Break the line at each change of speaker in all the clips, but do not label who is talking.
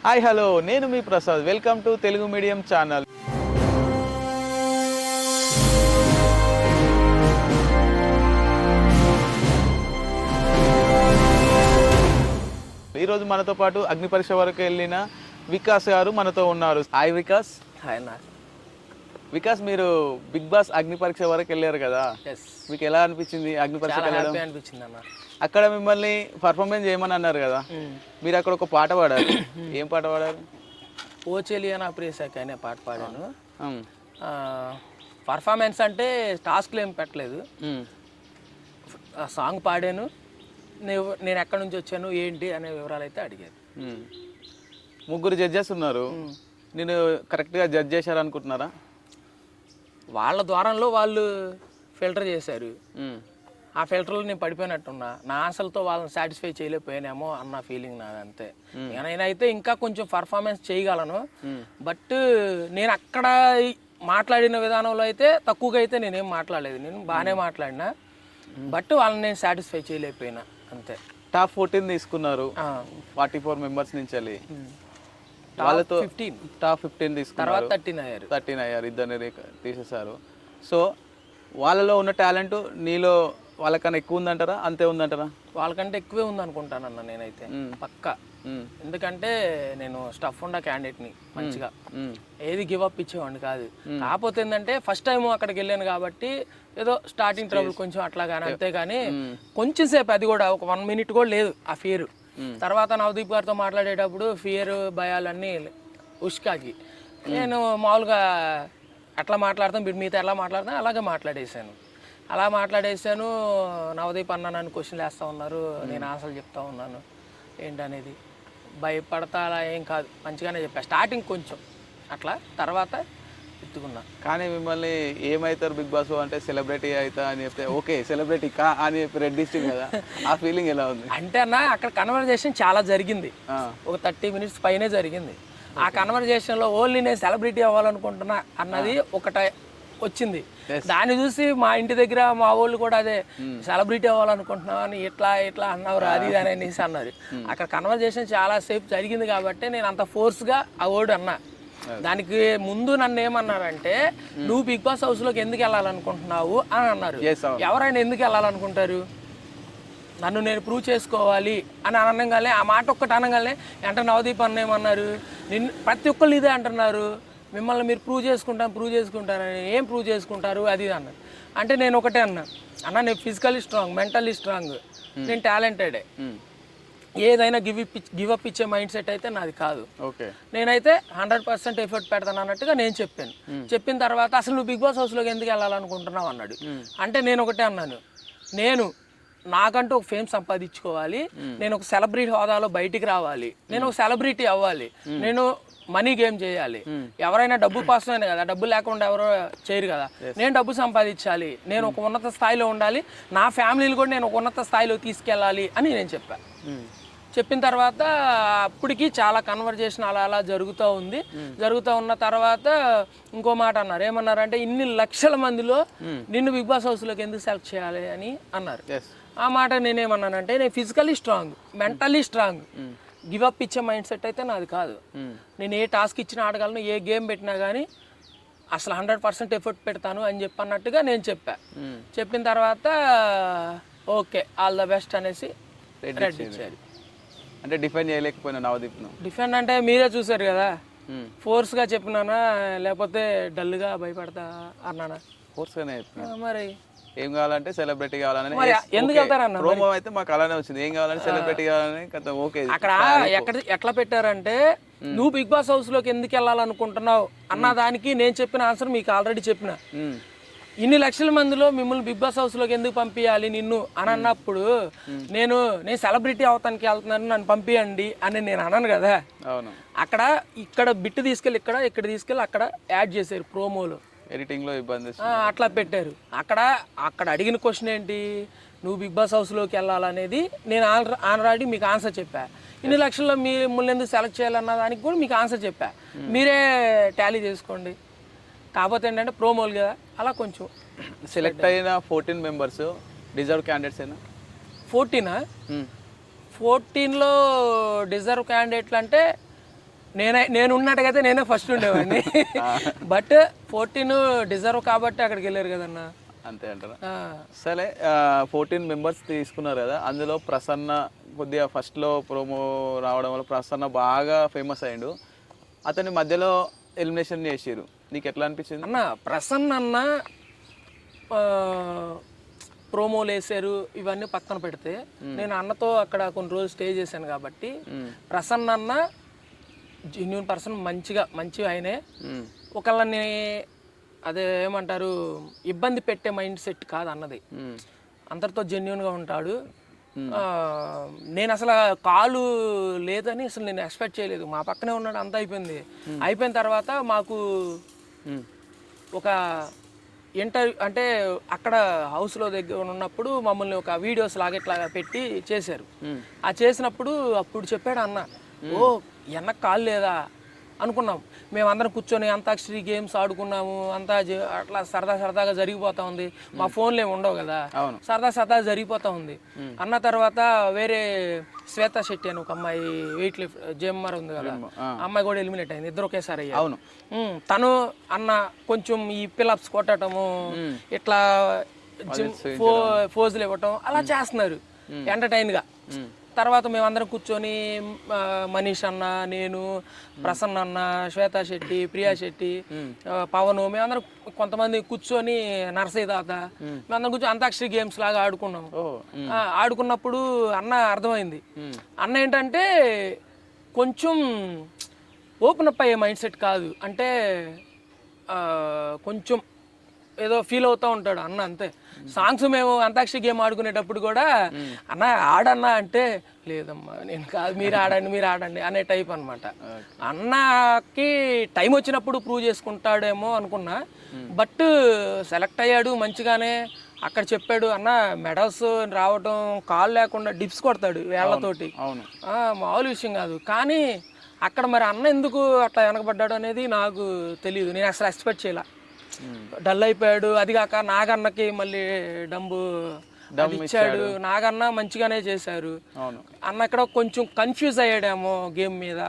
Hi hello నేను మీ Prasad. Welcome to Telugu medium channel. ఈరోజు మనతో పాటు అగ్ని పరీక్ష వరకు వెళ్ళిన వికాస్ గారు మనతో ఉన్నారు. హాయ్ వికాస్.
హాయ్ అన్న.
వికాస్, మీరు బిగ్ బాస్ అగ్ని పరీక్ష వరకు వెళ్ళారు కదా, మీకు ఎలా అనిపించింది అగ్ని పరీక్ష వెళ్ళడం?
అనిపించింది అన్న.
అక్కడ మిమ్మల్ని పర్ఫార్మెన్స్ చేయమని అన్నారు కదా, మీరు అక్కడ ఒక పాట పాడారు. ఏం పాట పాడారు?
ఓ చెలియనా ప్రియసఖి అనే పాట పాడాను. పర్ఫార్మెన్స్ అంటే టాస్క్లు ఏం పెట్టలేదు, సాంగ్ పాడాను. నేను ఎక్కడి నుంచి వచ్చాను ఏంటి అనే వివరాలు అయితే అడిగాను.
ముగ్గురు జడ్జెస్ ఉన్నారు, నేను కరెక్ట్గా జడ్జ్ చేశారు అనుకుంటున్నారా?
వాళ్ళ ద్వారంలో వాళ్ళు ఫిల్టర్ చేశారు, ఆ ఫిల్టర్లో నేను పడిపోయినట్టున్నా. నా ఆశలతో వాళ్ళని సాటిస్ఫై చేయలేకపోయానేమో అన్న ఫీలింగ్ నాది, అంతే. నేనైతే ఇంకా కొంచెం పర్ఫార్మెన్స్ చేయగలను, బట్ నేను అక్కడ మాట్లాడిన విధానంలో అయితే తక్కువగా అయితే నేనేం మాట్లాడలేదు. నేను బాగానే మాట్లాడినా, బట్ వాళ్ళని నేను సాటిస్ఫై చేయలేకపోయినా, అంతే.
టాప్ 14 తీసుకున్నారు 44 మెంబర్స్ నుంచి. వాళ్ళతో టాప్ 15 తీసుకున్నారు, 13 అయ్యారు, ఇద్దరిని తీసేశారు. సో వాళ్ళలో ఉన్న టాలెంట్ నీలో వాళ్ళకన్నా ఎక్కువ ఉందంటారా, అంతే ఉందంటారా?
వాళ్ళకంటే ఎక్కువే ఉందనుకుంటానన్న నేనైతే, పక్కా. ఎందుకంటే నేను స్టఫ్ ఉన్న క్యాండిడేట్ని, మంచిగా ఏది గివ్ అప్ ఇచ్చేవాడిని కాదు. కాకపోతే ఏంటంటే ఫస్ట్ టైం అక్కడికి వెళ్ళాను కాబట్టి ఏదో స్టార్టింగ్ ట్రబుల్ కొంచెం అట్లా కానీ, అంతేగాని కొంచెం సేపు, అది కూడా ఒక 1 మినిట్ కూడా లేదు ఆ ఫియర్. తర్వాత నవదీప్ గారితో మాట్లాడేటప్పుడు ఫియర్ భయాలన్నీ ఉష్కాకి నేను మామూలుగా అట్లా మాట్లాడతాను, మీతో ఎలా మాట్లాడతాను అలాగే మాట్లాడేసాను. నవదీప్ అన్న నన్ను క్వశ్చన్లు వేస్తూ ఉన్నారు, నేను ఆన్సర్లు చెప్తా ఉన్నాను ఏంటనేది. భయపడతా అలా ఏం కాదు, మంచిగానే చెప్పా స్టార్టింగ్ కొంచెం అట్లా, తర్వాత ఎత్తుకున్నా.
కానీ మిమ్మల్ని ఏమవుతారు బిగ్ బాస్ అంటే సెలబ్రిటీ అవుతా అని చెప్తే ఓకే సెలబ్రిటీ కా అని చెప్పి రెడ్ డిస్ట్రిక్ట్ కదా, ఆ ఫీలింగ్ ఎలా ఉంది?
అంటే అన్న అక్కడ కన్వర్జేషన్ చాలా జరిగింది, ఒక 30 మినిట్స్ పైనే జరిగింది. ఆ కన్వర్జేషన్లో ఓన్లీ నేను సెలబ్రిటీ అవ్వాలనుకుంటున్నా అన్నది ఒకట వచ్చింది. దాన్ని చూసి మా ఇంటి దగ్గర మా వాళ్ళు కూడా అదే సెలబ్రిటీ అవ్వాలనుకుంటున్నావు అని ఇట్లా అన్నవారు, అది అని అనేసి అన్నారు. అక్కడ కన్వర్జేషన్ చాలా సేపు జరిగింది కాబట్టి నేను అంత ఫోర్స్గా ఆ వర్డ్ అన్నా. దానికి ముందు నన్ను ఏమన్నారంటే, నువ్వు బిగ్ బాస్ హౌస్లోకి ఎందుకు వెళ్ళాలనుకుంటున్నావు అని అన్నారు. ఎవరైనా ఎందుకు వెళ్ళాలనుకుంటారు? నన్ను నేను ప్రూవ్ చేసుకోవాలి అని అనగానే, ఆ మాట ఒక్కటి అనగానే అంటే నవదీప్ అన్న ఏమన్నారు, నిన్ను ప్రతి ఒక్కళ్ళు ఇదే అంటున్నారు, మిమ్మల్ని మీరు ప్రూవ్ చేసుకుంటారని. ఏం ప్రూవ్ చేసుకుంటారు అది అన్నారు. అంటే నేను ఒకటే అన్న నేను ఫిజికల్లీ స్ట్రాంగ్, మెంటల్లీ స్ట్రాంగ్, నేను టాలెంటెడే. ఏదైనా గివ్ అప్ ఇచ్చే మైండ్ సెట్ అయితే నాది కాదు. నేనైతే 100% ఎఫర్ట్ పెడతాను అన్నట్టుగా నేను చెప్పాను. చెప్పిన తర్వాత అసలు నువ్వు బిగ్ బాస్ హౌస్లోకి ఎందుకు వెళ్ళాలనుకుంటున్నావు అన్నాడు. అంటే నేను ఒకటే అన్నాను, నేను నాకంటూ ఒక ఫేమ్ సంపాదించుకోవాలి, నేను ఒక సెలబ్రిటీ హోదాలో బయటికి రావాలి, నేను ఒక సెలబ్రిటీ అవ్వాలి, నేను మనీ గేమ్ చేయాలి. ఎవరైనా డబ్బు కోసమే కదా, డబ్బు లేకుండా ఎవరో చేయరు కదా. నేను డబ్బు సంపాదించాలి, నేను ఒక ఉన్నత స్థాయిలో ఉండాలి, నా ఫ్యామిలీని కూడా నేను ఒక ఉన్నత స్థాయిలో తీసుకెళ్ళాలి అని నేను చెప్పాను. చెప్పిన తర్వాత అప్పటికి చాలా కన్వర్జేషన్ అలా జరుగుతూ ఉంది. జరుగుతూ ఉన్న తర్వాత ఇంకో మాట అన్నారు. ఏమన్నారంటే, ఇన్ని లక్షల మందిలో నిన్ను బిగ్ బాస్ హౌస్లోకి ఎందుకు సెలెక్ట్ చేయాలి అని అన్నారు. ఆ మాట నేనేమన్నానంటే, నేను physically strong, mentally strong, give up ఇచ్చే మైండ్ సెట్ అయితే నాది కాదు. నేను ఏ టాస్క్ ఇచ్చినా ఆడగలను, ఏ గేమ్ పెట్టినా కానీ అసలు 100% ఎఫర్ట్ పెడతాను అని చెప్పన్నట్టుగా నేను చెప్పిన తర్వాత ఓకే ఆల్ ద బెస్ట్ అనేసి రెడ్ ఇచ్చారు.
అంటే డిఫెండ్ చేయలేకపోయినా నవదీప్ను?
డిఫెండ్ అంటే మీరే చూసారు కదా, ఫోర్స్గా చెప్పినానా లేకపోతే డల్గా భయపడతా అన్నానా?
ఫోర్స్గానే చెప్పినా.
మరి
ఏం కావాలంటే సెలబ్రిటీ కావాలని
ఎందుకు వెళ్తారన్న?
ప్రోమో అయితే మాకు అలానే వచ్చింది, ఏం కావాలంటే సెలబ్రిటీ కావాలని. ఓకే
అక్కడ ఎట్లా పెట్టారంటే, నువ్వు బిగ్ బాస్ హౌస్లోకి ఎందుకు వెళ్ళాలనుకుంటున్నావు అన్న దానికి నేను చెప్పిన ఆన్సర్ మీకు ఆల్రెడీ చెప్పిన. ఇన్ని లక్షల మందిలో మిమ్మల్ని బిగ్ బాస్ హౌస్లోకి ఎందుకు పంపించాలి నిన్ను అని అన్నప్పుడు, నేను సెలబ్రిటీ అవతానికి వెళ్తున్నాను నన్ను పంపించండి అని నేను అన్నాను కదా. ఇక్కడ బిట్ తీసుకెళ్ళి ఇక్కడ తీసుకెళ్ళి అక్కడ యాడ్ చేశారు ప్రోమోలో,
ఎడిటింగ్లో ఇబ్బంది
అట్లా పెట్టారు. అక్కడ అడిగిన క్వశ్చన్ ఏంటి, నువ్వు బిగ్ బాస్ హౌస్లోకి వెళ్ళాలనేది నేను ఆల్రెడీ మీకు ఆన్సర్ చెప్పా. ఇన్ని లక్షల్లో మిమ్మల్ని ఎందుకు సెలెక్ట్ చేయాలన్న దానికి కూడా మీకు ఆన్సర్ చెప్పా, మీరే టాలీ చేసుకోండి. కాకపోతే ఏంటంటే ప్రోమోలు కదా, అలా కొంచెం
సెలెక్ట్ అయిన 14 మెంబర్స్ డిజర్వ్ క్యాండిడేట్స్ అయినా?
14లో డిజర్వ్ క్యాండిడేట్లు అంటే నేను ఉన్నట్టుగైతే నేనే ఫస్ట్ ఉండేవాడిని. బట్ 14 డిజర్వ్ కాబట్టి అక్కడికి వెళ్ళారు కదన్న.
అంతే అంటారా? సరే 14 మెంబర్స్ తీసుకున్నారు కదా, అందులో ప్రసన్న కొద్దిగా ఫస్ట్లో ప్రోమో రావడం వల్ల ప్రసన్న బాగా ఫేమస్ అయ్యిండు. అతని మధ్యలో ఎలిమినేషన్ చేసిరు, నీకు ఎట్లా అనిపించింది
అన్న? ప్రసన్న అన్న ప్రోమోలు వేసారు, ఇవన్నీ పక్కన పెడితే నేను అన్నతో అక్కడ కొన్ని రోజులు స్టే చేశాను కాబట్టి ప్రసన్న అన్న జెన్యూన్ పర్సన్, మంచి ఆయనే. ఒకళ్ళని అదే ఏమంటారు, ఇబ్బంది పెట్టే మైండ్ సెట్ కాదు అన్నది. అందరితో జెన్యూన్గా ఉంటాడు. నేను అసలు కాలు లేదని అసలు నేను ఎక్స్పెక్ట్ చేయలేదు. మా పక్కనే ఉన్నాడు, అంతా అయిపోయింది. అయిపోయిన తర్వాత మాకు ఒక ఇంటర్వ్యూ అంటే అక్కడ హౌస్లో దగ్గర ఉన్నప్పుడు మమ్మల్ని ఒక వీడియోస్ లాగా ఇట్లా పెట్టి చేశారు. ఆ చేసినప్పుడు అప్పుడు చెప్పాడు అన్న, ఓ ఎన్నకు కాలు లేదా అనుకున్నాం. మేమందరం కూర్చొని అంతాక్షరి గేమ్స్ ఆడుకున్నాము, అంతా అట్లా సరదాగా జరిగిపోతా ఉంది. మా ఫోన్లు ఏమి ఉండవు కదా, సరదా జరిగిపోతా ఉంది. అన్న తర్వాత వేరే శ్వేత శెట్టి అని ఒక అమ్మాయి వెయిట్ లిఫ్ట్ జిమ్మర్ ఉంది కదా, అమ్మాయి కూడా ఎలిమినేట్ అయింది. ఇద్దరు ఒకేసారి అయ్యారు. అవును. తను అన్న కొంచెం ఈ పిలప్స్ కొట్టడము, ఇట్లా ఫోజులు ఇవ్వటం అలా చేస్తున్నారు ఎంటర్టైన్గా. తర్వాత మేమందరం కూర్చొని మనీష్ అన్న, నేను, ప్రసన్న అన్న, శ్వేతా శెట్టి, ప్రియా శెట్టి, పవన్, మేమందరం కొంతమంది కూర్చొని నర్సయ్య తాత మేమందరం కూర్చొని అంతాక్షరి గేమ్స్ లాగా ఆడుకున్నాము. ఆడుకున్నప్పుడు అన్న అర్థమైంది. అన్న ఏంటంటే కొంచెం ఓపెన్ అప్ అయ్యే మైండ్ సెట్ కాదు, అంటే కొంచెం ఏదో ఫీల్ అవుతూ ఉంటాడు అన్న, అంతే. సాంగ్స్ మేము అంతాక్షరి గేమ్ ఆడుకునేటప్పుడు కూడా అన్న ఆడన్నా అంటే లేదమ్మా నేను కాదు, మీరు ఆడండి అనే టైప్ అనమాట. అన్నకి టైం వచ్చినప్పుడు ప్రూవ్ చేసుకుంటాడేమో అనుకున్నా, బట్ సెలెక్ట్ అయ్యాడు మంచిగానే. అక్కడ చెప్పాడు అన్న మెడల్స్ రావడం, కాలు లేకుండా డిప్స్ కొడతాడు వేళ్లతోటి, మామూలు విషయం కాదు. కానీ అక్కడ మరి అన్న ఎందుకు అట్లా వెనకబడ్డాడు అనేది నాకు తెలియదు. నేను అసలు ఎక్స్పెక్ట్ చేయలే. డల్ అయిపోయాడు. అది కాక నాగన్నకి మళ్ళీ డబ్బు ఇచ్చాడు. నాగన్న మంచిగానే చేశారు. అన్న ఇక్కడ కొంచెం కన్ఫ్యూజ్ అయ్యాడేమో గేమ్ మీద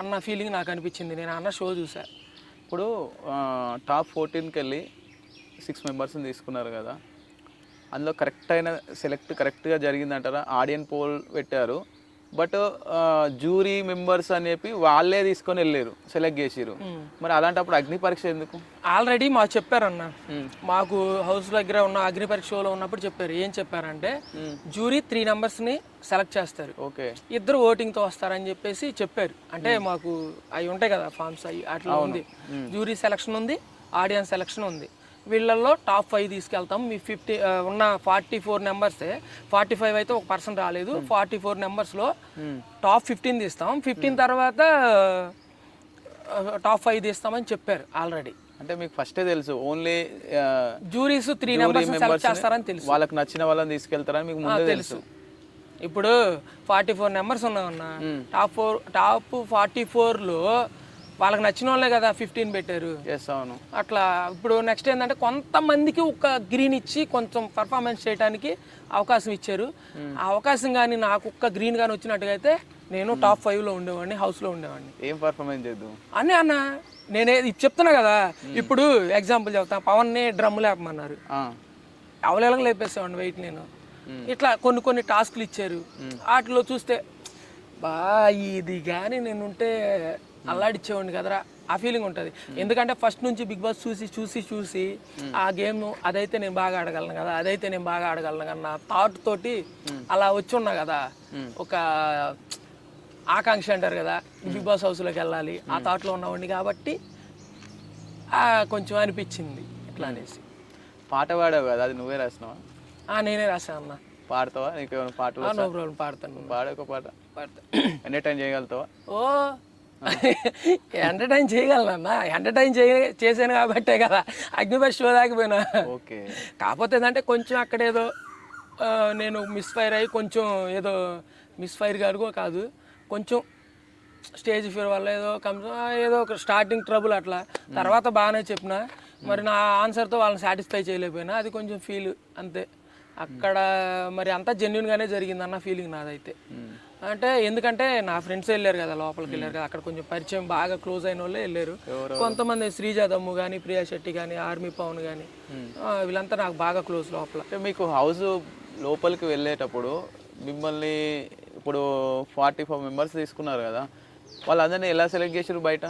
అన్న ఫీలింగ్ నాకు అనిపించింది. నేను అన్న షో చూసా.
ఇప్పుడు టాప్ 14కి వెళ్ళి 6 మెంబర్స్ని తీసుకున్నారు కదా, అందులో కరెక్ట్గా జరిగిందంటారా? ఆడియన్ పోల్ పెట్టారు, బట్ జ్యూరీ మెంబర్స్ అని చెప్పి వాళ్ళే తీసుకొని వెళ్ళారు, సెలెక్ట్ చేసిరు. మరి అలాంటప్పుడు అగ్ని పరీక్ష ఎందుకు?
ఆల్రెడీ మాకు చెప్పారన్న, మాకు హౌస్ దగ్గర ఉన్న అగ్ని పరీక్ష షోలో ఉన్నప్పుడు చెప్పారు. ఏం చెప్పారంటే జ్యూరీ 3 మెంబర్స్ని సెలెక్ట్ చేస్తారు, ఓకే, 2 ఓటింగ్తో వస్తారని చెప్పేసి చెప్పారు. అంటే మాకు అవి ఉంటాయి కదా ఫామ్స్, అవి అట్లా ఉంది. జ్యూరీ సెలక్షన్ ఉంది, ఆడియన్స్ సెలక్షన్ ఉంది. వీళ్ళల్లో టాప్ 5 తీసుకెళ్తాం. మీ 50 ఉన్న 44 నెంబర్సే, 45 అయితే ఒక పర్సన్ రాలేదు. 44 నెంబర్స్లో టాప్ 15 తీస్తాం. 15 తర్వాత టాప్ 5 తీస్తామని చెప్పారు ఆల్రెడీ.
అంటే మీకు ఫస్టే తెలుసు ఓన్లీ
జ్యూరీస్ 3 నెంబర్స్ సెలెక్ట్ చేస్తారని తెలుసు,
వాళ్ళకి నచ్చిన వాళ్ళని తీసుకెళ్తారని మీకు ముందే తెలుసు.
ఇప్పుడు 44 నెంబర్స్ ఉన్నామన్నా, టాప్ 44లో వాళ్ళకి నచ్చిన వాళ్ళే కదా 15 పెట్టారు.
అవును.
అట్లా ఇప్పుడు నెక్స్ట్ ఏంటంటే కొంతమందికి ఒక గ్రీన్ ఇచ్చి కొంచెం పర్ఫార్మెన్స్ చేయడానికి అవకాశం ఇచ్చారు. ఆ అవకాశం కానీ నాకు ఒక్క గ్రీన్ కానీ వచ్చినట్టుగా అయితే నేను టాప్ 5లో ఉండేవాడిని, హౌస్లో ఉండేవాడిని.
ఏం పర్ఫార్మెన్స్ చేద్దాం
అని అన్న నేనే చెప్తున్నా కదా. ఇప్పుడు ఎగ్జాంపుల్ చెప్తా, పవన్ని డ్రమ్ లేపమన్నారు, అవలేలకు లేపేసేవాడిని వెయిట్ నేను. ఇట్లా కొన్ని టాస్క్లు ఇచ్చారు. వాటిలో చూస్తే బా ఇది కానీ నేను ఉంటే అల్లాడిచ్చేవాడిని కదరా, ఆ ఫీలింగ్ ఉంటుంది. ఎందుకంటే ఫస్ట్ నుంచి బిగ్ బాస్ చూసి ఆ గేమ్ అదైతే నేను బాగా ఆడగలను కన్నా థాట్ తోటి అలా వచ్చి ఉన్నా కదా. ఒక ఆకాంక్ష అంటారు కదా, బిగ్ బాస్ హౌస్లోకి వెళ్ళాలి, ఆ థాట్లో ఉన్నవాడిని కాబట్టి కొంచెం అనిపించింది ఇట్లా అనేసి.
పాట పాడావు కదా, అది నువ్వే రాసినావా?
నేనే రాశాను అన్న.
పాడతావా? నీకు ఏమైనా పాటలు?
నో ప్రాబ్లం, పాడతాను.
పాడొక పాట ఎంటర్టైన్ చేయగలుగుతావా?
ఓ ఎంటర్టైన్ చేయగలనన్నా, ఎంటర్టైన్ చేశాను కాబట్టే కదా అగ్నిపరీక్ష షో దాకిపోయినా.
ఓకే. కాకపోతే
ఏంటంటే కొంచెం అక్కడేదో నేను మిస్ఫైర్ అయ్యి కొంచెం ఏదో మిస్ఫైర్ కాదు, కొంచెం స్టేజ్ ఫియర్ వల్ల ఏదో ఒక స్టార్టింగ్ ట్రబుల్ అట్లా. తర్వాత బాగానే చెప్పిన, మరి నా ఆన్సర్తో వాళ్ళని సాటిస్ఫై చేయలేకపోయినా, అది కొంచెం ఫీల్ అంతే. అక్కడ మరి అంతా జెన్యున్గానే జరిగిందన్న ఫీలింగ్ నాదైతే. అంటే ఎందుకంటే నా ఫ్రెండ్స్ వెళ్ళారు కదా, లోపలికి వెళ్ళారు కదా, అక్కడ కొంచెం పరిచయం బాగా క్లోజ్ అయిన వాళ్ళే వెళ్ళారు. కొంతమంది శ్రీజ దమ్ము కానీ, ప్రియా శెట్టి కానీ, ఆర్మీ పవన్ కానీ, వీళ్ళంతా నాకు బాగా క్లోజ్ లోపల.
అంటే మీకు హౌస్ లోపలికి వెళ్ళేటప్పుడు మిమ్మల్ని ఇప్పుడు 44 మెంబర్స్ తీసుకున్నారు కదా, వాళ్ళందరినీ ఎలా సెలెక్ట్ చేసారు బయట?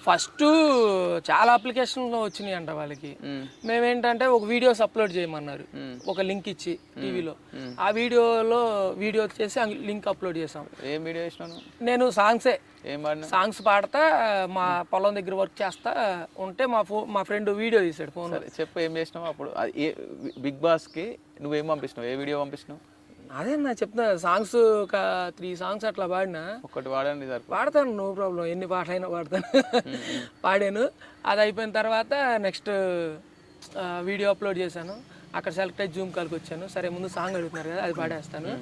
ఫస్ట్ చాలా అప్లికేషన్లు వచ్చినాయి అంట వాళ్ళకి. మేమేంటంటే ఒక వీడియోస్ అప్లోడ్ చేయమన్నారు, ఒక లింక్ ఇచ్చి టీవీలో. ఆ వీడియో చేసి లింక్ అప్లోడ్ చేసాం.
ఏం వీడియో చేసినాను?
నేను సాంగ్సే
సాంగ్స్
పాడతా, మా పొలం దగ్గర వర్క్ చేస్తా ఉంటే మా ఫ్రెండ్ వీడియో తీసాడు ఫోన్.
చెప్పు ఏం చేసినావు అప్పుడు? బిగ్ బాస్కి నువ్వేం పంపిస్తున్నావు? ఏ వీడియో పంపిస్తున్నావు?
అదే నా చెప్తున్నా, సాంగ్స్ ఒక 3 సాంగ్స్ అట్లా పాడినా.
ఒకటి వాడండి సార్.
పాడతాను, నో ప్రాబ్లం, ఎన్ని పాటలైనా పాడతాను. పాడాను. అది అయిపోయిన తర్వాత నెక్స్ట్ వీడియో అప్లోడ్ చేశాను. అక్కడ సెలెక్ట్ అయ్యి జూమ్ కాల్కి వచ్చాను. సరే ముందు సాంగ్ అడుగుతున్నారు కదా, అది పాడేస్తాను.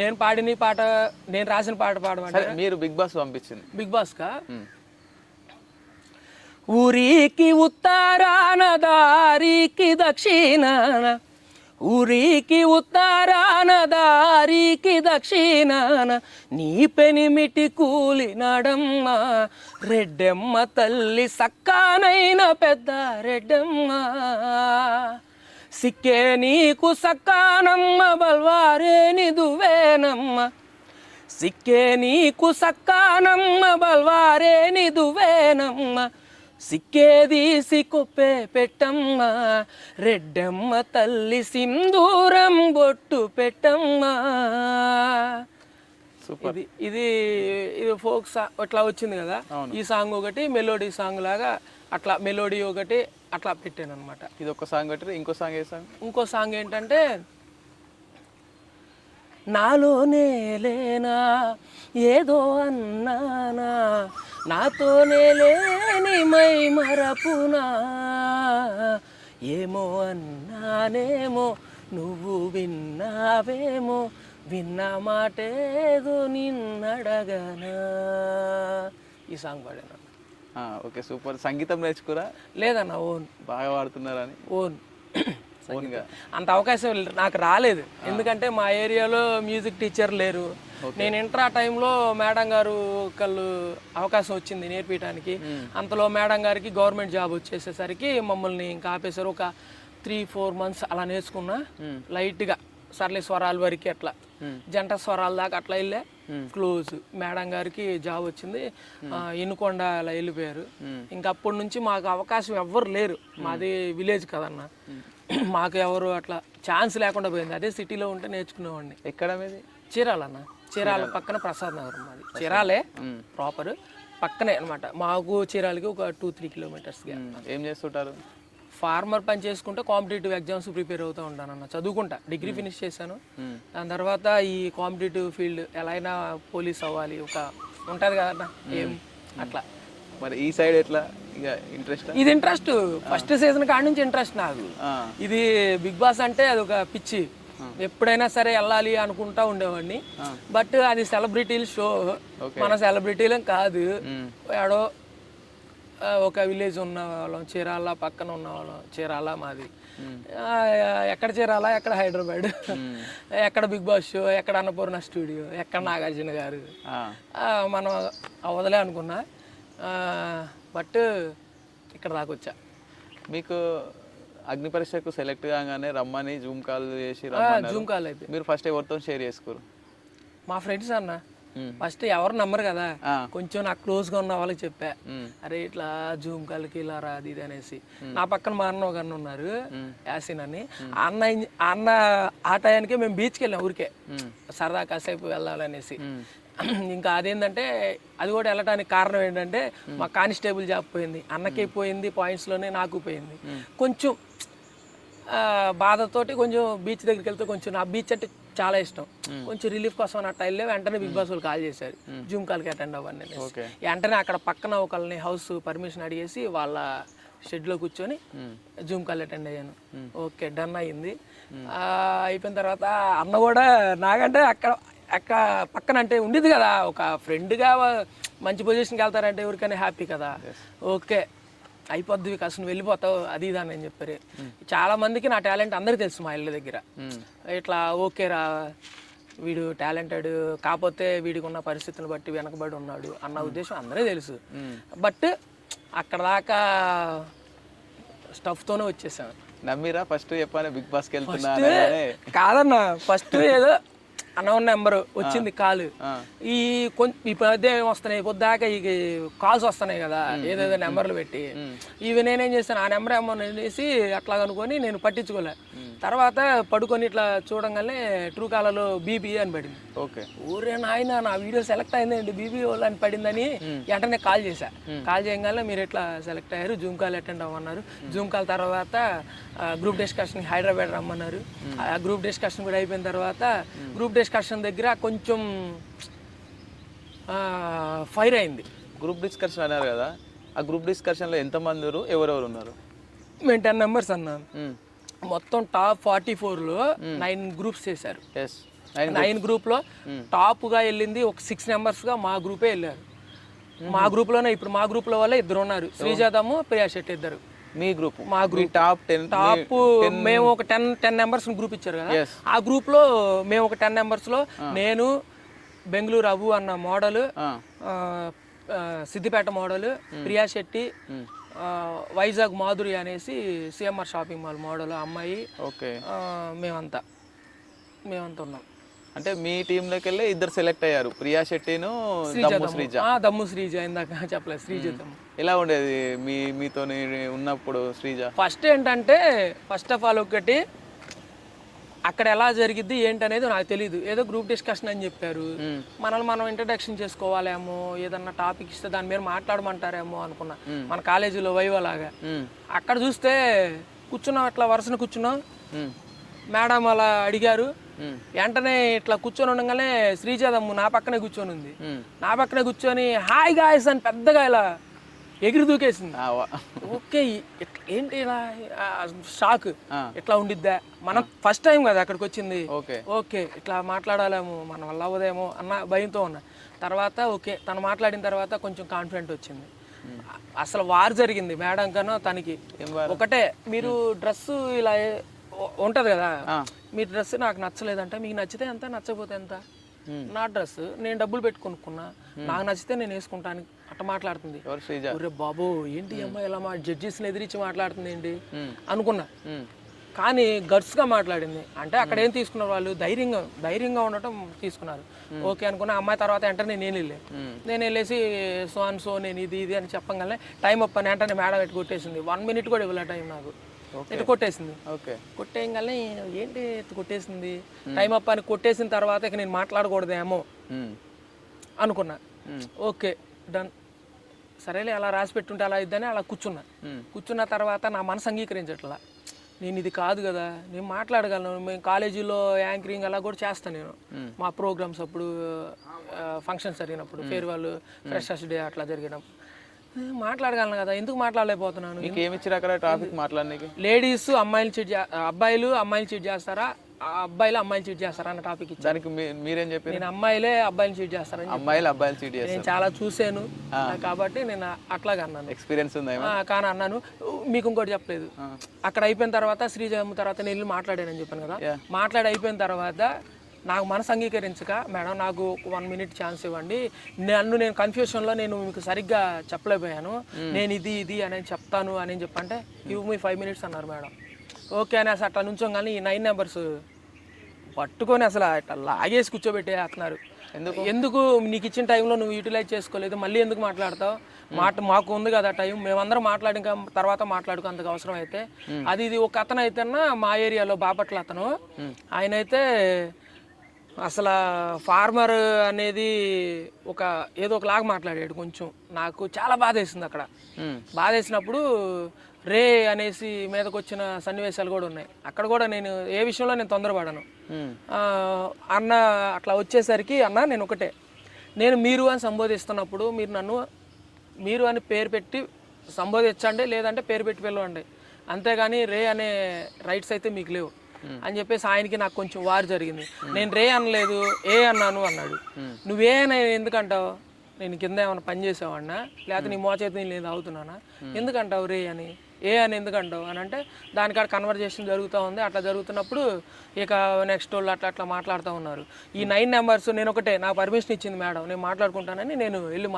నేను పాడిన పాట, నేను రాసిన పాట పాడమంటే.
మీరు బిగ్ బాస్ పంపించింది?
బిగ్ బాస్కా? ఊరికి ఉత్తరాన దారికి దక్షిణాన, ఊరికి ఉత్తరాన దారికి దక్షిణాన, నీ పెనిమిటి కూలి నడమ్మ రెడ్డెమ్మ తల్లి సక్కానైన పెద్ద రెడ్డమ్మ, సిక్కే నీకు సక్కానమ్మ బల్వారేని దువ్వేనమ్మ, సిక్కే నీకు సక్కానమ్మ బల్వారేని దువ్వేనమ్మ, సిక్కేదీసి కొప్పే పెట్టమ్మ రెడ్డమ్మ తల్లి సింధూరం బొట్టు పెట్టమ్మ. ఇది ఫోక్ సాంగ్ అట్లా వచ్చింది కదా. ఈ సాంగ్ ఒకటి మెలోడీ సాంగ్ లాగా, అట్లా మెలోడీ ఒకటి అట్లా పెట్టాను అనమాట.
ఇది ఒక సాంగ్ పెట్టారు. ఇంకో సాంగ్ ఏ సాంగ్?
ఇంకో సాంగ్ ఏంటంటే, నాలోనే లేనా ఏదో అన్నానా, నాతోనే లేని మై మరపునా, ఏమో అన్నానేమో నువ్వు విన్నావేమో, విన్న మాటేదో నిన్నడగనా. ఈ సాంగ్ పాడాను.
Okay, super. సంగీతం నేర్చుకోరా?
లేదన్న, ఓన్.
బాగా పాడుతున్నారని ఓన్.
అంత అవకాశం నాకు రాలేదు, ఎందుకంటే మా ఏరియాలో మ్యూజిక్ టీచర్ లేరు. నేను ఇంటర్ ఆ టైంలో మేడం గారు ఒకళ్ళు అవకాశం వచ్చింది నేర్పించడానికి. అంతలో మేడం గారికి గవర్నమెంట్ జాబ్ వచ్చేసేసరికి మమ్మల్ని ఇంకా ఆపేశారు. ఒక 3-4 months అలా నేర్చుకున్నా లైట్గా, సర్లే స్వరాల వరకు అట్లా, జంట స్వరాల దాకా అట్లా వెళ్ళే క్లోజ్. మేడం గారికి జాబ్ వచ్చింది, ఇనుకొండ అలా వెళ్ళిపోయారు. ఇంకా అప్పటి నుంచి మాకు అవకాశం ఎవ్వరు లేరు. మాది విలేజ్ కదన్న, మాకు ఎవరు అట్లా ఛాన్స్ లేకుండా పోయింది. అదే సిటీలో ఉంటే నేర్చుకునేవాడిని.
ఎక్కడ మీది?
చీరాలన్న, చీరాల పక్కన ప్రసాద్ నగర్ మాది. చీరాలే ప్రాపర్, పక్కనే అనమాట. మాకు చీరాలకి ఒక 2-3 kilometers.
ఏం చేస్తుంటారు?
ఫార్మర్ పని చేసుకుంటే కాంపిటేటివ్ ఎగ్జామ్స్ ప్రిపేర్ అవుతూ ఉంటానన్న, చదువుకుంటా. డిగ్రీ ఫినిష్ చేశాను. దాని తర్వాత ఈ కాంపిటేటివ్ ఫీల్డ్ ఎలా అయినా పోలీస్ అవ్వాలి, ఒక ఉంటుంది కదన్న ఏం అట్లా.
మరి ఈ సైడ్ ఎట్లా ఇక ఇంట్రెస్ట్?
ఇది ఇంట్రెస్ట్ ఫస్ట్ సీజన్ కాడి నుంచి ఇంట్రెస్ట్ నాకు. ఇది బిగ్ బాస్ అంటే అది ఒక పిచ్చి, ఎప్పుడైనా సరే వెళ్ళాలి అనుకుంటా ఉండేవాడిని. బట్ అది సెలబ్రిటీల షో, మన సెలబ్రిటీలం కాదు. ఏడో ఒక విలేజ్ ఉన్న వాళ్ళం, చీరాల పక్కన ఉన్న వాళ్ళం. చీరాల మాది, ఎక్కడ చీరాల, ఎక్కడ హైదరాబాద్, ఎక్కడ బిగ్ బాస్ షో, ఎక్కడ అన్నపూర్ణ స్టూడియో, ఎక్కడ నాగార్జున గారు. మనం అవదలే అనుకున్నా, బట్ ఇక్కడ దాకొచ్చా.
మీకు అగ్ని పరీక్షకు సెలెక్ట్ కాగానే రమ్మని జూమ్ కాల్ చేసి
జూమ్ కాల్ అయితే
మీరు ఫస్ట్ ఎవరితో షేర్ చేసుకోరు?
మా ఫ్రెండ్స్ అన్న. ఫస్ట్ ఎవరు నమ్మరు కదా, కొంచెం నాకు క్లోజ్గా ఉన్న వాళ్ళకి చెప్పా, అరే ఇట్లా జూమ్ కాల్కి ఇలా రాది ఇది అనేసి. నా పక్కన మా అన్న ఒక అన్న ఉన్నారు, యాసిన్ అని. అన్న ఆ టయానికి మేము బీచ్కి వెళ్ళాం ఊరికే సరదా కాసేపు వెళ్ళాలనేసి. ఇంకా అదేంటంటే అది కూడా వెళ్ళడానికి కారణం ఏంటంటే మా కానిస్టేబుల్ జాబ్ పోయింది, అన్నకి పోయింది, పాయింట్స్లోనే నాకు పోయింది. కొంచెం బాధతోటి కొంచెం బీచ్ దగ్గరికి వెళ్తే, కొంచెం నా బీచ్ అంటే చాలా ఇష్టం, కొంచెం రిలీఫ్ కోసం అన్నట్టు వెళ్ళే వెంటనే బిగ్ బాస్ వాళ్ళు కాల్ చేశారు జూమ్ కాల్కి అటెండ్ అవ్వండి. వెంటనే అక్కడ పక్కన ఒకళ్ళని హౌస్ పర్మిషన్ అడిగేసి వాళ్ళ షెడ్లో కూర్చొని జూమ్ కాల్ అటెండ్ అయ్యాను. ఓకే, డన్ అయ్యింది. అయిపోయిన తర్వాత అన్న కూడా నాకంటే అక్కడ పక్కన అంటే ఉండేది కదా, ఒక ఫ్రెండ్గా మంచి పొజిషన్కి వెళ్తారంటే ఎవరికైనా హ్యాపీ కదా. ఓకే అయిపోద్ది వికాస్, నువ్వు వెళ్ళిపోతావు అది ఇది అని చెప్పారు. చాలా మందికి నా టాలెంట్ అందరికీ తెలుసు మా ఇళ్ళ దగ్గర. ఇట్లా ఓకే రా వీడు టాలెంటెడ్, కాకపోతే వీడికి ఉన్న పరిస్థితిని బట్టి వెనకబడి ఉన్నాడు అన్న ఉద్దేశం అందరికీ తెలుసు. బట్ అక్కడ దాకా స్టఫ్తోనే వచ్చేసాను.
నమ్మిరా ఫస్ట్ చెప్పాను బిగ్ బాస్కి వెళ్తున్నా?
కాదన్నా, ఫస్ట్ ఏదో అన్నోన్ నెంబర్ వచ్చింది కాల్. ఈ ఈ మధ్య ఏం వస్తున్నాయి పొద్దాక ఈ కాల్స్ వస్తున్నాయి కదా ఏదేదో నెంబర్లు పెట్టి, ఇవి నేనేం చేస్తాను ఆ నెంబర్ ఏమో అనేసి అట్లా అనుకొని నేను పట్టించుకోలే. తర్వాత పడుకొని ఇట్లా చూడంగానే ట్రూ కాలర్లో బీబీ అని పడింది.
ఓకే,
ఊరే నాయన నా వీడియో సెలెక్ట్ అయిందండి బీబీ వాళ్ళు అని పడిందని వెంటనే కాల్ చేశా. కాల్ చేయగానే మీరు ఎట్లా సెలెక్ట్ అయ్యారు, జూమ్ కాల్ అటెండ్ అవ్వమన్నారు. జూమ్ కాల్ తర్వాత గ్రూప్ డిస్కషన్ హైదరాబాద్ రమ్మన్నారు. ఆ గ్రూప్ డిస్కషన్ కూడా అయిపోయిన తర్వాత గ్రూప్ డిస్కషన్ దగ్గర కొంచెం ఫైర్ అయింది.
గ్రూప్ డిస్కషన్ అన్నారు కదా, ఆ గ్రూప్ డిస్కషన్లో ఎంతమంది ఎవరెవరు ఉన్నారు?
మేము 10 members అన్నాం. మొత్తం టాప్ 44లో 9 groups చేశారు. 9 గ్రూప్లో టాప్గా వెళ్ళింది ఒక 6 members మా గ్రూపే వెళ్ళారు. మా గ్రూప్లోనే ఇప్పుడు మా గ్రూప్లో వల్ల 2 ఉన్నారు, శ్రీజాదము ప్రియా శెట్టి 2.
మీ గ్రూప్?
మా గ్రూప్
టాప్
మేము ఒక 10 members గ్రూప్ ఇచ్చారు కదా, ఆ గ్రూప్లో మేము ఒక 10 membersలో నేను, బెంగళూరు అబు అన్న మోడల్, సిద్దిపేట మోడల్, ప్రియా శెట్టి, వైజాగ్ మాధురి అనేసి సిఎంఆర్ షాపింగ్ మాల్ మోడల్ అమ్మాయి.
ఓకే,
మేమంతా ఉన్నాం.
అంటే మీ టీంలోకి వెళ్ళి 2 సెలెక్ట్ అయ్యారు, ప్రియా శెట్టిను
దమ్ము శ్రీజ. ఇందాక చెప్పలేదు శ్రీజ.
ఎలా ఉండేది మీతో ఉన్నప్పుడు శ్రీజ?
ఫస్ట్ ఏంటంటే ఫస్ట్ ఆఫ్ ఆల్ ఒకటి అక్కడ ఎలా జరిగిద్ది ఏంటనేది నాకు తెలియదు. ఏదో గ్రూప్ డిస్కషన్ అని చెప్పారు, మనల్ని మనం ఇంట్రడక్షన్ చేసుకోవాలేమో, ఏదన్నా టాపిక్ ఇస్తే దాని మీద మాట్లాడమంటారేమో అనుకున్నా, మన కాలేజీలో వైవో లాగా. అక్కడ చూస్తే కూర్చున్నాం, అట్లా వరుసన కూర్చున్నాం. మేడం అలా అడిగారు, వెంటనే ఇట్లా కూర్చొని ఉండగానే శ్రీజాదమ్ము నా పక్కనే కూర్చొని ఉంది. నా పక్కనే కూర్చొని హాయ్ గాయ్స్ అని పెద్దగా ఇలా ఎగిరి దూకేసింది. ఓకే, ఏంటి షాక్, ఇట్లా ఉండిద్దా, మనం ఫస్ట్ టైం కదా అక్కడికి వచ్చింది. ఓకే ఇట్లా మాట్లాడాలేమో, మన వల్ల అవ్వదేమో అన్న భయంతో ఉన్నా. తర్వాత ఓకే తను మాట్లాడిన తర్వాత కొంచెం కాన్ఫిడెంట్ వచ్చింది. అసలు వార్ జరిగింది మేడం కన్నా తనకి. ఒకటే, మీరు డ్రెస్సు ఇలా ఉంటది కదా, మీ డ్రెస్ నాకు నచ్చలేదంటే మీకు నచ్చితే ఎంత, నచ్చకపోతే ఎంత, నా డ్రెస్ నేను డబ్బులు పెట్టి కొనుక్కున్నా, నాకు నచ్చితే నేను వేసుకుంటాను అట్లా మాట్లాడుతుంది. ఒరే బాబు ఏంటి అమ్మాయి ఇలా జడ్జెస్ని ఎదిరించి మాట్లాడుతుంది ఏంటి అనుకున్నా. కానీ గట్స్గా మాట్లాడింది. అంటే అక్కడ ఏం తీసుకున్నారు వాళ్ళు, ధైర్యంగా ఉండటం తీసుకున్నారు. ఓకే అనుకున్నా. అమ్మాయి తర్వాత వెంటనే నేను వెళ్ళేసి సో నేను ఇది అని చెప్పగానే టైం అప్ అని వెంటనే మేడం ఎట్టు కొట్టేసింది. 1 minute కూడా ఇవ్వలే టైం నాకు, ఎట్టు కొట్టేసింది. కొట్టేయగానే ఏంటి ఎత్తు కొట్టేసింది, టైం అప్ అని కొట్టేసిన తర్వాత ఇక నేను మాట్లాడకూడదేమో అనుకున్నా. ఓకే డన్, సరేలే అలా రాసి పెట్టుంటే అలా ఇద్దని అలా కూర్చున్న తర్వాత నా మనసు అంగీకరించట్లా. నేను ఇది కాదు కదా, నేను మాట్లాడగలను. మేము కాలేజీలో యాంకరింగ్ అలా కూడా చేస్తాను నేను, మా ప్రోగ్రామ్స్ అప్పుడు, ఫంక్షన్స్ జరిగినప్పుడు, ఫేర్వెల్, ఫ్రెషర్స్ డే అట్లా జరిగినప్పుడు మాట్లాడగలను కదా, ఎందుకు మాట్లాడలేకపోతున్నాను? లేడీస్ అబ్బాయిలు అమ్మాయిలు చీట్ చేస్తారా, అబ్బాయిలు అమ్మాయిలు చీట్ చేస్తారా అన్న టాపిక్ ఇచ్చారు.
దానికి మీరేం చెప్పారు?
నేను అమ్మాయిలే అబ్బాయిలు చీట్ చేస్తారని.
అమ్మాయిలు అబ్బాయిలు చీట్ చేస్తారు,
నేను చాలా చూసాను కాబట్టి నేను అట్లాగా అన్నాను.
ఎక్స్పీరియన్స్ ఉంది
కానీ అన్నాను. మీకు ఇంకోటి చెప్పలేదు. అక్కడ అయిపోయిన తర్వాత శ్రీజమ్మ తర్వాత నేను మాట్లాడానని చెప్పాను కదా, మాట్లాడి అయిపోయిన తర్వాత నాకు మనసు అంగీకరించక, మేడం నాకు 1 minute ఛాన్స్ ఇవ్వండి, నేను కన్ఫ్యూషన్లో నేను మీకు సరిగ్గా చెప్పలేకపోయాను, నేను ఇది అని చెప్తాను అని చెప్పంటే గివ్ మీ 5 minutes అన్నారు మేడం. ఓకే అని అసలు అట్లా నుంచోం. కానీ ఈ 9 members పట్టుకొని అసలు అట్లా లాగేసి కూర్చోబెట్టేస్తున్నారు. ఎందుకు నీకు ఇచ్చిన టైంలో నువ్వు యూటిలైజ్ చేసుకోలేదు, మళ్ళీ ఎందుకు మాట్లాడతావు, మాకు ఉంది కదా టైం, మేమందరం మాట్లాడిన తర్వాత మాట్లాడుకో అంతకు అవసరం అయితే. ఇది ఒక అతను అయితేనా మా ఏరియాలో బాపట్ల అతను, ఆయన అయితే అసలు ఫార్మర్ అనేది ఏదో ఒకలాగా మాట్లాడాడు. కొంచెం నాకు చాలా బాధ వేసింది. అక్కడ బాధ వేసినప్పుడు రే అనేసి మీదకి వచ్చిన సన్నివేశాలు కూడా ఉన్నాయి. అక్కడ కూడా నేను ఏ విషయంలో నేను తొందరపడను. అన్న అట్లా వచ్చేసరికి అన్న నేను ఒకటే, నేను మీరు అని సంబోధిస్తున్నప్పుడు మీరు నన్ను మీరు అని పేరు పెట్టి సంబోధించండి, లేదంటే పేరు పెట్టి పిలవండి, అంతేగాని రే అనే రైట్స్ అయితే మీకు లేవు అని చెప్పేసి ఆయనకి నాకు కొంచెం వారు జరిగింది. నేను రే అనలేదు, ఏ అన్నాను అన్నాడు. నువ్వే అని ఎందుకంటావు, నేను కింద ఏమైనా పని చేసావన్నా, లేకపోతే నీ మోచేతి నేను అవుతున్నానా, ఎందుకంటావు రే అని? అని ఎందుకంటావు అని అంటే దానికాడ కన్వర్జేషన్ జరుగుతూ ఉంది. అట్లా జరుగుతున్నప్పుడు ఇక నెక్స్ట్ వాళ్ళు అట్లా మాట్లాడుతూ ఉన్నారు. ఈ 9 నెంబర్స్ నేను ఒకటే, నాకు పర్మిషన్ ఇచ్చింది మేడం, నేను మాట్లాడుకుంటానని నేను వెళ్ళి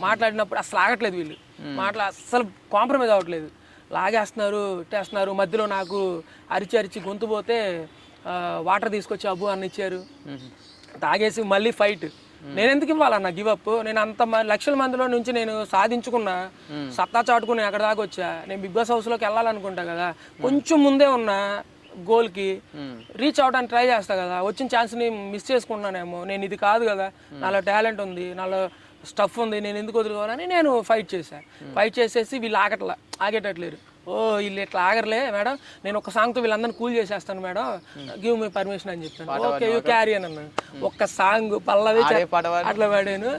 మాట్లాడినప్పుడు అసలు ఆగట్లేదు వీళ్ళు, అస్సలు కాంప్రమైజ్ అవ్వట్లేదు, లాగేస్తున్నారు, ఇట్టేస్తున్నారు. మధ్యలో నాకు అరిచి గొంతు పోతే వాటర్ తీసుకొచ్చి అబ్బు అన్న ఇచ్చారు, తాగేసి మళ్ళీ ఫైట్. నేను ఎందుకు ఇవ్వాలన్నా గివప్? నేను అంత లక్షల మందిలో నుంచి నేను సాధించుకున్నా, సత్తా చాటుకుని ఎక్కడ దాకా వచ్చా. నేను బిగ్ బాస్ హౌస్లోకి వెళ్ళాలనుకుంటా కదా, కొంచెం ముందే ఉన్నా గోల్కి, రీచ్ అవడానికి ట్రై చేస్తా కదా, వచ్చిన ఛాన్స్ని మిస్ చేసుకున్నానేమో. నేను ఇది కాదు కదా, నాలో టాలెంట్ ఉంది, నాలో స్టఫ్ ఉంది, నేను ఎందుకు వదులుకోవాలని నేను ఫైట్ చేసేసి వీళ్ళు ఆగేటట్లేరు. ఓ వీళ్ళు ఇట్లా ఆగర్లే మేడం, నేను ఒక సాంగ్తో వీళ్ళందరినీ కూల్ చేసేస్తాను మేడం, గివ్ మీ పర్మిషన్ అని చెప్పాను. ఓకే యూ క్యారీ అని అన్నాను. ఒక్క సాంగ్ పల్లవి అట్లా పాడాను.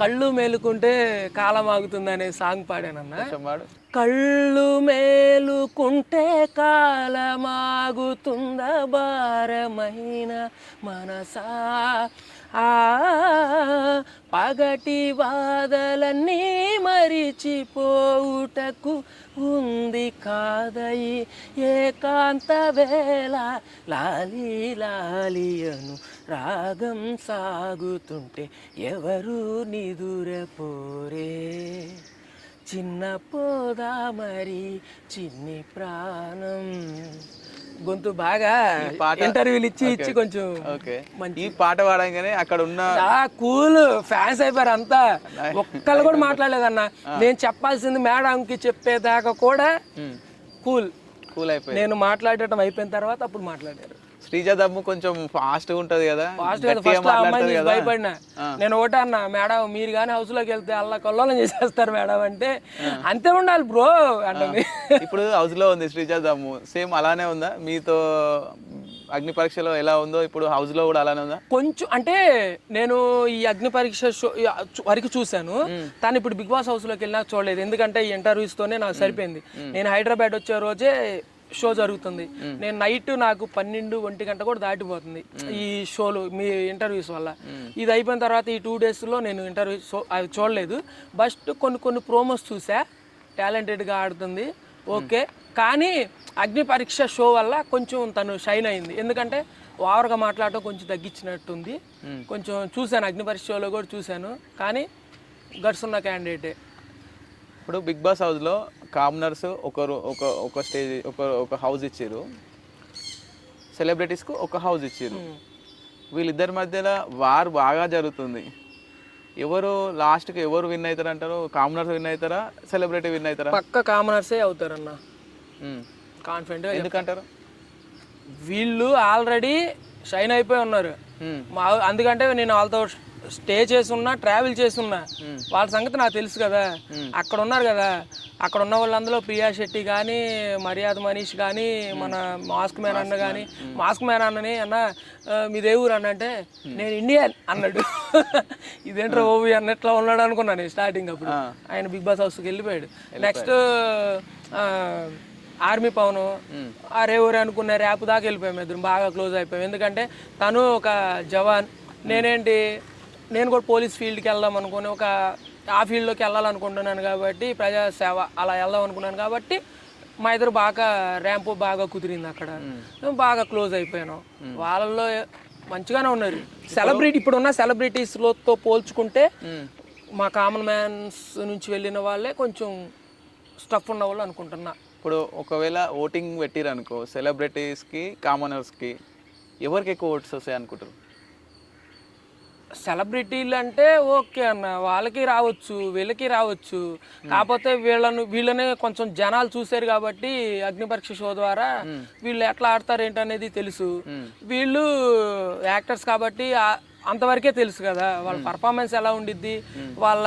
కళ్ళు మేలుకుంటే కాలం ఆగుతుంది అనే సాంగ్ పాడానన్నా. కళ్ళు మేలుకుంటే కాలమాగుతుంద భారమైన మనసా, పగటి బాధలన్నీ మరిచిపోవుటకు ఉంది కాదయి ఏకాంత వేళ, లాలి లాలియను రాగం సాగుతుంటే ఎవరు నిదురపోరే, చిన్న పోదా మరి చిన్ని ప్రాణం. గొంతు బాగా ఇంటర్వ్యూలు ఇచ్చి కొంచెం మంచి
ఈ పాట పాడగానే అక్కడ ఉన్న
కూల్ ఫ్యాన్స్ అయిపోయారు అంతా. ఒక్కళ్ళు కూడా మాట్లాడలేదన్న. నేను చెప్పాల్సింది మేడంకి చెప్పేదాకా కూడా కూల్ అయిపోయి నేను మాట్లాడటం అయిపోయిన తర్వాత అప్పుడు మాట్లాడారు.
శ్రీజ దమ్ము కొంచెం ఫాస్ట్ ఉంటది కదా,
భయపడినా. నేను ఒకటే అన్నా, మేడం మీరు కానీ హౌస్ లోకి వెళ్తే అల్లా కొల్లోలం చేసేస్తారు మేడం అంటే, అంతే ఉండాలి బ్రో అంటే.
ఇప్పుడు హౌస్ లో ఉంది శ్రీజ దమ్ము, సేమ్ అలానే ఉందా మీతో? అగ్ని పరీక్షలో ఎలా ఉందో ఇప్పుడు హౌస్ లో కూడా అలానే ఉందా?
కొంచెం అంటే నేను ఈ అగ్ని పరీక్ష షో వరకు చూశాను, కానీ ఇప్పుడు బిగ్ బాస్ హౌస్ లోకి వెళ్ళినా చూడలేదు. ఎందుకంటే ఈ ఇంటర్వ్యూస్ తోనే నాకు సరిపోయింది. నేను హైదరాబాద్ వచ్చే రోజే షో జరుగుతుంది, నేను నైట్ నాకు 12-1 గంట కూడా దాటిపోతుంది ఈ షోలు మీ ఇంటర్వ్యూస్ వల్ల. ఇది అయిపోయిన తర్వాత ఈ 2 డేస్లో నేను ఇంటర్వ్యూ అవి చూడలేదు. బస్ట్ కొన్ని ప్రోమోస్ చూసా, టాలెంటెడ్గా ఆడుతుంది ఓకే. కానీ అగ్ని పరీక్ష షో వల్ల కొంచెం తను షైన్ అయింది. ఎందుకంటే ఓవర్గా మాట్లాడటం కొంచెం తగ్గించినట్టుంది. కొంచెం చూశాను, అగ్ని పరీక్ష షోలో కూడా చూశాను, కానీ గట్స్ ఉన్న క్యాండిడేటే.
ఇప్పుడు బిగ్ బాస్ హౌస్లో కామనర్స్ ఒక స్టేజ్ ఒక హౌస్ ఇచ్చారు, సెలబ్రిటీస్కు ఒక హౌస్ ఇచ్చారు. వీళ్ళిద్దరి మధ్యలో వార్ బాగా జరుగుతుంది. ఎవరు లాస్ట్కి ఎవరు విన్ అవుతారు అంటారు? కామనర్స్ విన్ అవుతారా, సెలబ్రిటీ విన్ అవుతారా?
పక్క కామనర్సే అవుతారన్న, కాన్ఫిడెంట్.
ఎందుకంటారు?
వీళ్ళు ఆల్రెడీ షైన్ అయిపోయి ఉన్నారు. అందుకంటే నేను వాళ్ళతో స్టే చేసున్నా, ట్రావెల్ చేసున్నా, వాళ్ళ సంగతి నాకు తెలుసు కదా. అక్కడ ఉన్నారు కదా, అక్కడ ఉన్న వాళ్ళందులో ప్రియా శెట్టి కానీ, మర్యాద మనీష్ కానీ, మన మాస్క్ మ్యాన్ అన్న కానీ, మాస్క్ మ్యాన్ అన్నని అన్న మీ దేవురు అన్న అంటే నేను ఇండియన్ అన్నాడు. ఇదేంట్రా ఓవి అన్నట్లా ఉన్నాడు అనుకున్నాను స్టార్టింగ్. అప్పుడు ఆయన బిగ్ బాస్ హౌస్కి వెళ్ళిపోయాడు. నెక్స్ట్ ఆర్మీ పవను అరే ఊరే అనుకున్న ర్యాప్ దాకా వెళ్ళిపోయాం, ఇద్దరు బాగా క్లోజ్ అయిపోయాం. ఎందుకంటే తను ఒక జవాన్, నేను కూడా పోలీస్ ఫీల్డ్కి వెళ్దాం అనుకుని ఆ ఫీల్డ్లోకి వెళ్ళాలనుకుంటున్నాను కాబట్టి, ప్రజాసేవ అలా వెళ్దాం అనుకున్నాను కాబట్టి మా ఇద్దరు బాగా ర్యాంపు బాగా కుదిరింది. అక్కడ బాగా క్లోజ్ అయిపోయాను. వాళ్ళల్లో మంచిగానే ఉన్నారు. ఇప్పుడున్న సెలబ్రిటీస్తో పోల్చుకుంటే మా కామన్ మ్యాన్స్ నుంచి వెళ్ళిన వాళ్ళే కొంచెం స్టఫ్ ఉన్న వాళ్ళు అనుకుంటున్నా.
ఇప్పుడు ఒకవేళ ఓటింగ్ పెట్టిరనుకో, సెలబ్రిటీస్కి కామనర్స్కి ఎవరికి ఎక్కువ ఓట్స్ వస్తాయి అనుకుంటారు?
సెలబ్రిటీలు అంటే ఓకే అన్న, వాళ్ళకి రావచ్చు, వీళ్ళకి రావచ్చు. కాకపోతే వీళ్ళని కొంచెం జనాలు చూసారు కాబట్టి అగ్ని పరీక్ష షో ద్వారా వీళ్ళు ఎట్లా ఆడతారు ఏంటనేది తెలుసు. వీళ్ళు యాక్టర్స్ కాబట్టి అంతవరకే తెలుసు కదా, వాళ్ళ పర్ఫార్మెన్స్ ఎలా ఉండిద్ది, వాళ్ళ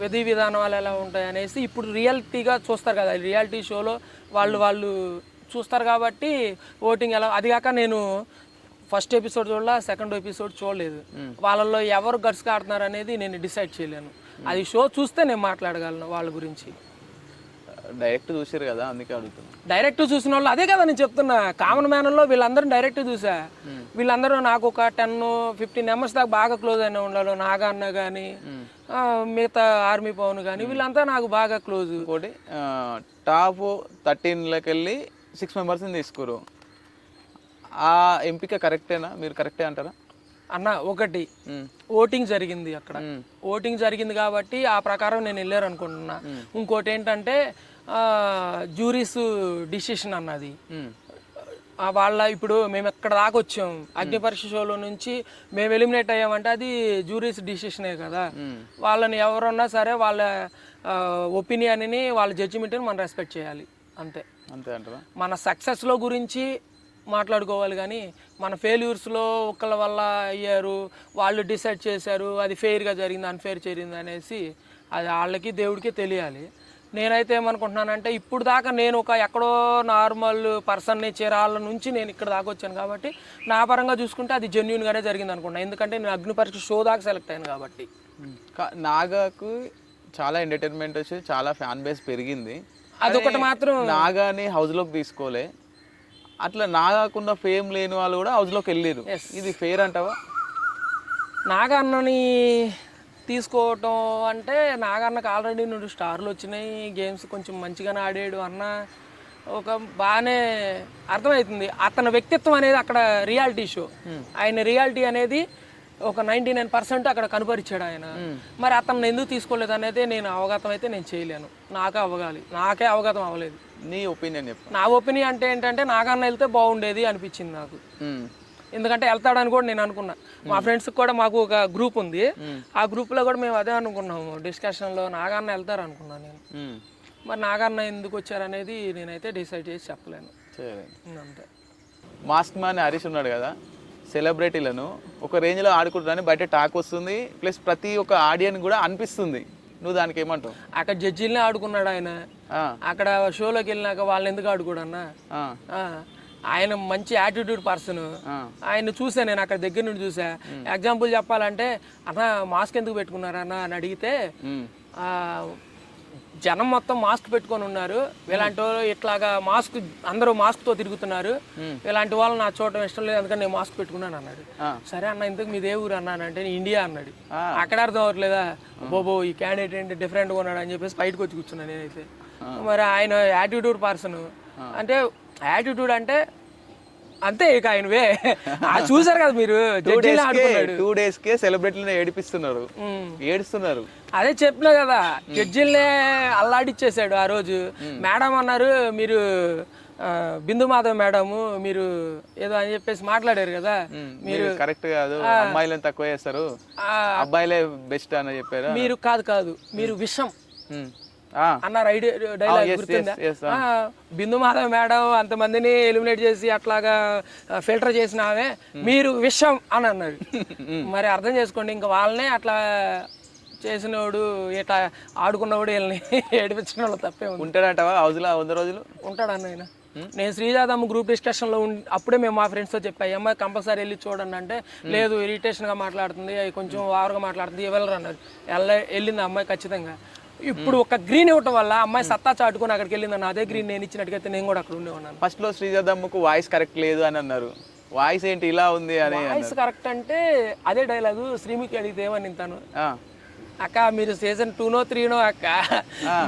విధి విధానాలు ఎలా ఉంటాయి అనేసి ఇప్పుడు రియాలిటీగా చూస్తారు కదా. రియాలిటీ షోలో వాళ్ళు చూస్తారు కాబట్టి ఓటింగ్ ఎలా. అది కాక నేను ఫస్ట్ ఎపిసోడ్ చూడాల, సెకండ్ ఎపిసోడ్ చూడలేదు. వాళ్ళల్లో ఎవరు గట్స్గా ఆడుతున్నారు అనేది నేను డిసైడ్ చేయలేను. అది షో చూస్తే నేను మాట్లాడగలను వాళ్ళ గురించి.
డైరెక్ట్ చూసారు కదా అందుకే అడుగుతున్నా.
డైరెక్ట్ చూసిన వాళ్ళు అదే కదా నేను చెప్తున్నా, కామన్ మ్యాన్లో వీళ్ళందరూ డైరెక్ట్ చూసా. వీళ్ళందరూ నాకు ఒక 10-15 మెంబర్స్ దాకా బాగా క్లోజ్ అయిన ఉండాలి. నాగా అన్న కానీ మిగతా ఆర్మీ పవన్ కానీ వీళ్ళంతా నాకు బాగా క్లోజ్.
ఇంకోటి టాప్ 13లోకి వెళ్ళి 6 మెంబర్స్ని తీసుకురు. ఆ ఎంపిక కరెక్టేనా? మీరు కరెక్టే అంటారా
అన్న? ఒకటి ఓటింగ్ జరిగింది అక్కడ, ఓటింగ్ జరిగింది కాబట్టి ఆ ప్రకారం నేను వెళ్ళారు అనుకుంటున్నా. ఇంకోటి ఏంటంటే జ్యూరీస్ డిసిషన్ అన్నది వాళ్ళ, ఇప్పుడు మేము ఎక్కడ దాకా వచ్చాం అగ్ని పరీక్ష షోలో నుంచి మేము ఎలిమినేట్ అయ్యామంటే అది జ్యూరీస్ డిసిషనే కదా. వాళ్ళని ఎవరున్నా సరే వాళ్ళ ఒపీనియన్ని వాళ్ళ జడ్జిమెంట్ని మనం రెస్పెక్ట్ చేయాలి అంతే.
అంతే అంటారా? మన
సక్సెస్లో గురించి మాట్లాడుకోవాలి కానీ మన ఫెయిల్యూర్స్లో ఒకళ్ళ వల్ల అయ్యారు, వాళ్ళు డిసైడ్ చేశారు అది ఫెయిర్గా జరిగింది అన్ఫెయిర్ జరిగింది అనేసి అది వాళ్ళకి దేవుడికి తెలియాలి. నేనైతే ఏమనుకుంటున్నానంటే ఇప్పుడు దాకా నేను ఒక ఎక్కడో నార్మల్ పర్సన్ని చీరాల నుంచి నేను ఇక్కడ దాకా వచ్చాను కాబట్టి నా పరంగా చూసుకుంటే అది జెన్యున్గానే జరిగింది అనుకుంటున్నాను. ఎందుకంటే నేను అగ్ని పరీక్ష షో దాకా సెలెక్ట్ అయ్యాను కాబట్టి.
నాగాకు చాలా ఎంటర్టైన్మెంట్ వచ్చి చాలా ఫ్యాన్ బేస్ పెరిగింది.
అదొకటి మాత్రం
నాగాని హౌస్లోకి తీసుకోలే, అట్లా నాగాకున్న ఫేమ్ లేని వాళ్ళు కూడా హౌస్లోకి వెళ్ళారు. ఇది ఫెయిర్ అంటావా?
నాగా అన్నని తీసుకోవటం అంటే నాగన్నకు ఆల్రెడీ 2 స్టార్లు వచ్చినాయి, గేమ్స్ కొంచెం మంచిగానే ఆడాడు అన్న, ఒక బాగానే అర్థమవుతుంది అతని వ్యక్తిత్వం అనేది. అక్కడ రియాలిటీ షో, ఆయన రియాలిటీ అనేది ఒక 99% అక్కడ కనపరిచాడు ఆయన. మరి అతను ఎందుకు తీసుకోలేదు అనేది నేను అవగతం అయితే నేను చేయలేను, నాకే అవగతం అవ్వలేదు.
నీ ఒపీనియన్ చెప్పు.
నా ఒపీనియన్ అంటే ఏంటంటే నాగన్న వెళ్తే బాగుండేది అనిపించింది నాకు. ఎందుకంటే వెళ్తాడని కూడా నేను అనుకున్నా. మా ఫ్రెండ్స్కి కూడా మాకు ఒక గ్రూప్ ఉంది, ఆ గ్రూప్లో కూడా మేము అదే అనుకున్నాము డిస్కషన్లో, నాగన్న వెళ్తారు అనుకున్నాను నేను. మరి నాగన్న ఎందుకు వచ్చారనేది నేనైతే డిసైడ్ చేసి చెప్పలేను. అంతే.
మాస్క్ మ్యాన్ హరీష్ ఉన్నాడు కదా, సెలబ్రిటీలను ఒక రేంజ్లో ఆడుకుంటారని బయట టాక్ వస్తుంది, ప్లస్ ప్రతి ఒక్క ఆడియన్స్ కూడా అనిపిస్తుంది. నువ్వు దానికి ఏమంటావు?
అక్కడ జడ్జిల్ని ఆడుకున్నాడు ఆయన, అక్కడ షోలోకి వెళ్ళినాక వాళ్ళని ఎందుకు ఆడుకోడన్నా? ఆయన మంచి యాటిట్యూడ్ పర్సన్, ఆయన చూసా నేను అక్కడ దగ్గర నుండి చూసా. ఎగ్జాంపుల్ చెప్పాలంటే అన్న మాస్క్ ఎందుకు పెట్టుకున్నారన్న అని అడిగితే జనం మొత్తం మాస్క్ పెట్టుకొని ఉన్నారు, ఇలాంటి వాళ్ళు ఇట్లాగా మాస్క్ అందరూ మాస్క్తో తిరుగుతున్నారు, ఇలాంటి వాళ్ళు నా చూడటం ఇష్టం లేదు అందుకని నేను మాస్క్ పెట్టుకున్నాను అన్నాడు. సరే అన్న ఇంతకు మీదే ఊరు అన్నానంటే ఇండియా అన్నాడు. అక్కడ అర్థం అవ్వట్లేదా బోబో ఈ క్యాండిడేట్ ఏంటి డిఫరెంట్గా ఉన్నాడు అని చెప్పేసి బయటకు వచ్చి కూర్చున్నాను నేనైతే. మరి ఆయన యాటిట్యూడ్ పర్సన్ అంటే యాటిట్యూడ్ అంటే అంతే ఇక ఆయనవే చూసారు కదా మీరు.
2 డేస్కే సెలబ్రిటీలను ఏడుస్తున్నారు.
అదే చెప్పినా కదా, జడ్జిల్నే అల్లాడిచ్చేసాడు ఆ రోజు. మేడం అన్నారు మీరు బిందు మాధవ్ మేడము మీరు ఏదో అని చెప్పేసి మాట్లాడారు కదా, మీరు
కరెక్ట్ కాదు, అమ్మాయిలను తక్కువ చేస్తారు, అబ్బాయిలే బెస్ట్ అని చెప్పారు.
మీరు కాదు మీరు విషం అన్నారు. డైలాగ్ గుర్తుందా? బిందు మాధవ్ మేడం అంతమందిని ఎలిమినేట్ చేసి అట్లాగా ఫిల్టర్ చేసిన ఆమె మీరు విషం అని అన్నాడు. మరి అర్థం చేసుకోండి, ఇంకా వాళ్ళనే అట్లా చేసినోడు ఇట్లా ఆడుకున్నవాడు వీళ్ళని ఏడిపించిన వాళ్ళు తప్పే
ఉంటాడంటావా హౌస్లో 100 రోజులు
ఉంటాడన్న ఆయన. నేను శ్రీజాదమ్మ గ్రూప్ డిస్కషన్లో అప్పుడే మేము మా ఫ్రెండ్స్తో చెప్పాయి అమ్మాయి కంపల్సరీ వెళ్ళి చూడండి అంటే లేదు ఇరిటేషన్గా మాట్లాడుతుంది, కొంచెం ఓవర్గా మాట్లాడుతుంది, వెళ్ళరు అన్నారు. వెళ్ళింది అమ్మాయి ఖచ్చితంగా. ఇప్పుడు ఒక గ్రీన్ ఇవ్వటం వల్ల అమ్మాయి సత్తా చాటుకొని అక్కడికి వెళ్ళిందని, అదే గ్రీన్ నేను ఇచ్చినట్టుగా నేను కూడా అక్కడ ఉండే ఉన్నాను.
ఫస్ట్లో శ్రీజాదమ్మకు వాయిస్ కరెక్ట్ లేదు అని అన్నారు, వాయిస్ ఏంటి ఇలా ఉంది అని.
వాయిస్ కరెక్ట్ అంటే అదే డైలాగు శ్రీముఖి అడిగితే ఏమని తను, అక్క మీరు సీజన్ 2నో 3నో అక్క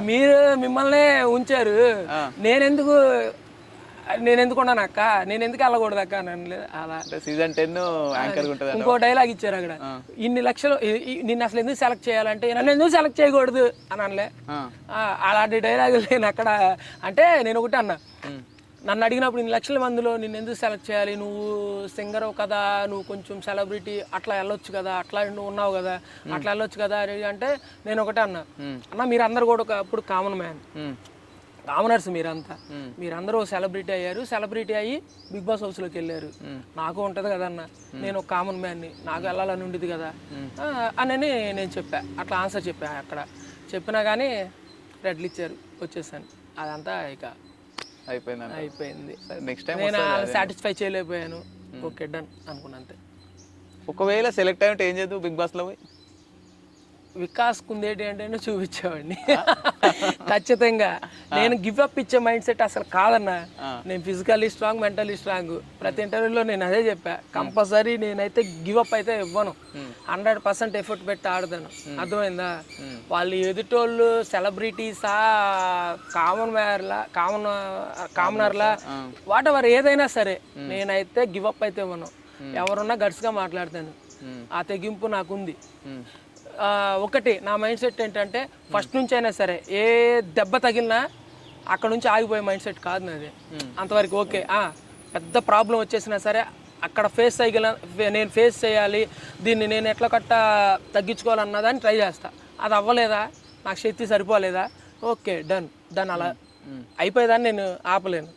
మీరు మిమ్మల్ని ఉంచారు, నేనెందుకు ఉన్నాను అక్క, నేను ఎందుకు వెళ్ళకూడదు అక్క అని. అలా
సీజన్ 10 యాంకర్ ఉంటుంది.
ఇంకో డైలాగ్ ఇచ్చారు అక్కడ, ఇన్ని లక్షలు నిన్ను అసలు ఎందుకు సెలెక్ట్ చేయాలంటే నన్ను ఎందుకు సెలెక్ట్ చేయకూడదు అని అనలే. అలాంటి డైలాగులు నేను అక్కడ అంటే నేను ఒకటి అన్నా, నన్ను అడిగినప్పుడు 2 లక్షల మందిలో నిన్ను ఎందుకు సెలెక్ట్ చేయాలి, నువ్వు సింగర్ కదా, నువ్వు కొంచెం సెలబ్రిటీ అట్లా వెళ్ళొచ్చు కదా, అట్లా నువ్వు ఉన్నావు కదా, అట్లా వెళ్ళొచ్చు కదా అంటే నేను ఒకటే అన్నా, అన్న మీరు అందరు కూడా ఒకప్పుడు కామన్ మ్యాన్, కామనర్స్ మీరందరూ సెలబ్రిటీ అయ్యారు, సెలబ్రిటీ అయ్యి బిగ్ బాస్ హౌస్లోకి వెళ్ళారు, నాకు ఉంటుంది కదన్న, నేను ఒక కామన్ మ్యాన్ని, నాకు వెళ్ళాలని ఉండేది కదా అని నేను చెప్పా. అట్లా ఆన్సర్ చెప్పా. అక్కడ చెప్పినా కానీ రెడ్లు ఇచ్చారు, వచ్చేసాను. అదంతా ఇక అయిపోయింది.
నెక్స్ట్ టైం
నేను సాటిస్ఫై చేయలేకపోయాను, ఓకే డన్ అనుకున్నా అంతే.
ఒకవేళ సెలెక్ట్ అయ్యంటే ఏం చేద్దాం బిగ్ బాస్లో పోయి?
వికాస్ కుందేటి అంటే చూపించేవాడిని ఖచ్చితంగా. నేను గివ్ అప్ ఇచ్చే మైండ్ సెట్ అసలు కాదన్నా. నేను ఫిజికల్లీ స్ట్రాంగ్, మెంటలీ స్ట్రాంగ్. ప్రతి ఇంటర్వ్యూలో నేను అదే చెప్పా, కంపల్సరీ నేనైతే గివ్ అప్ అయితే ఇవ్వను, 100% ఎఫర్ట్ పెట్టి ఆడతాను. అర్థమైందా? వాళ్ళు ఎదుటోళ్ళు సెలబ్రిటీసా, కామనర్లా వాట్ ఎవర్ ఏదైనా సరే నేనైతే గివ్ అప్ అయితే ఇవ్వను. ఎవరున్నా గట్స్గా మాట్లాడతాను. ఆ తెగింపు నాకుంది. ఒకటి నా మైండ్ సెట్ ఏంటంటే, ఫస్ట్ నుంచి అయినా సరే ఏ దెబ్బ తగిలినా అక్కడ నుంచి ఆగిపోయే మైండ్ సెట్ కాదు నాది. అంతవరకు ఓకే. పెద్ద ప్రాబ్లం వచ్చేసినా సరే అక్కడ నేను ఫేస్ చేయాలి, దీన్ని నేను ఎట్లా తగ్గించుకోవాలన్నదాన్ని ట్రై చేస్తా. అది అవ్వలేదా, నాకు శక్తి సరిపోలేదా, ఓకే డన్ అలా అయిపోయేదాన్ని నేను ఆపలేను.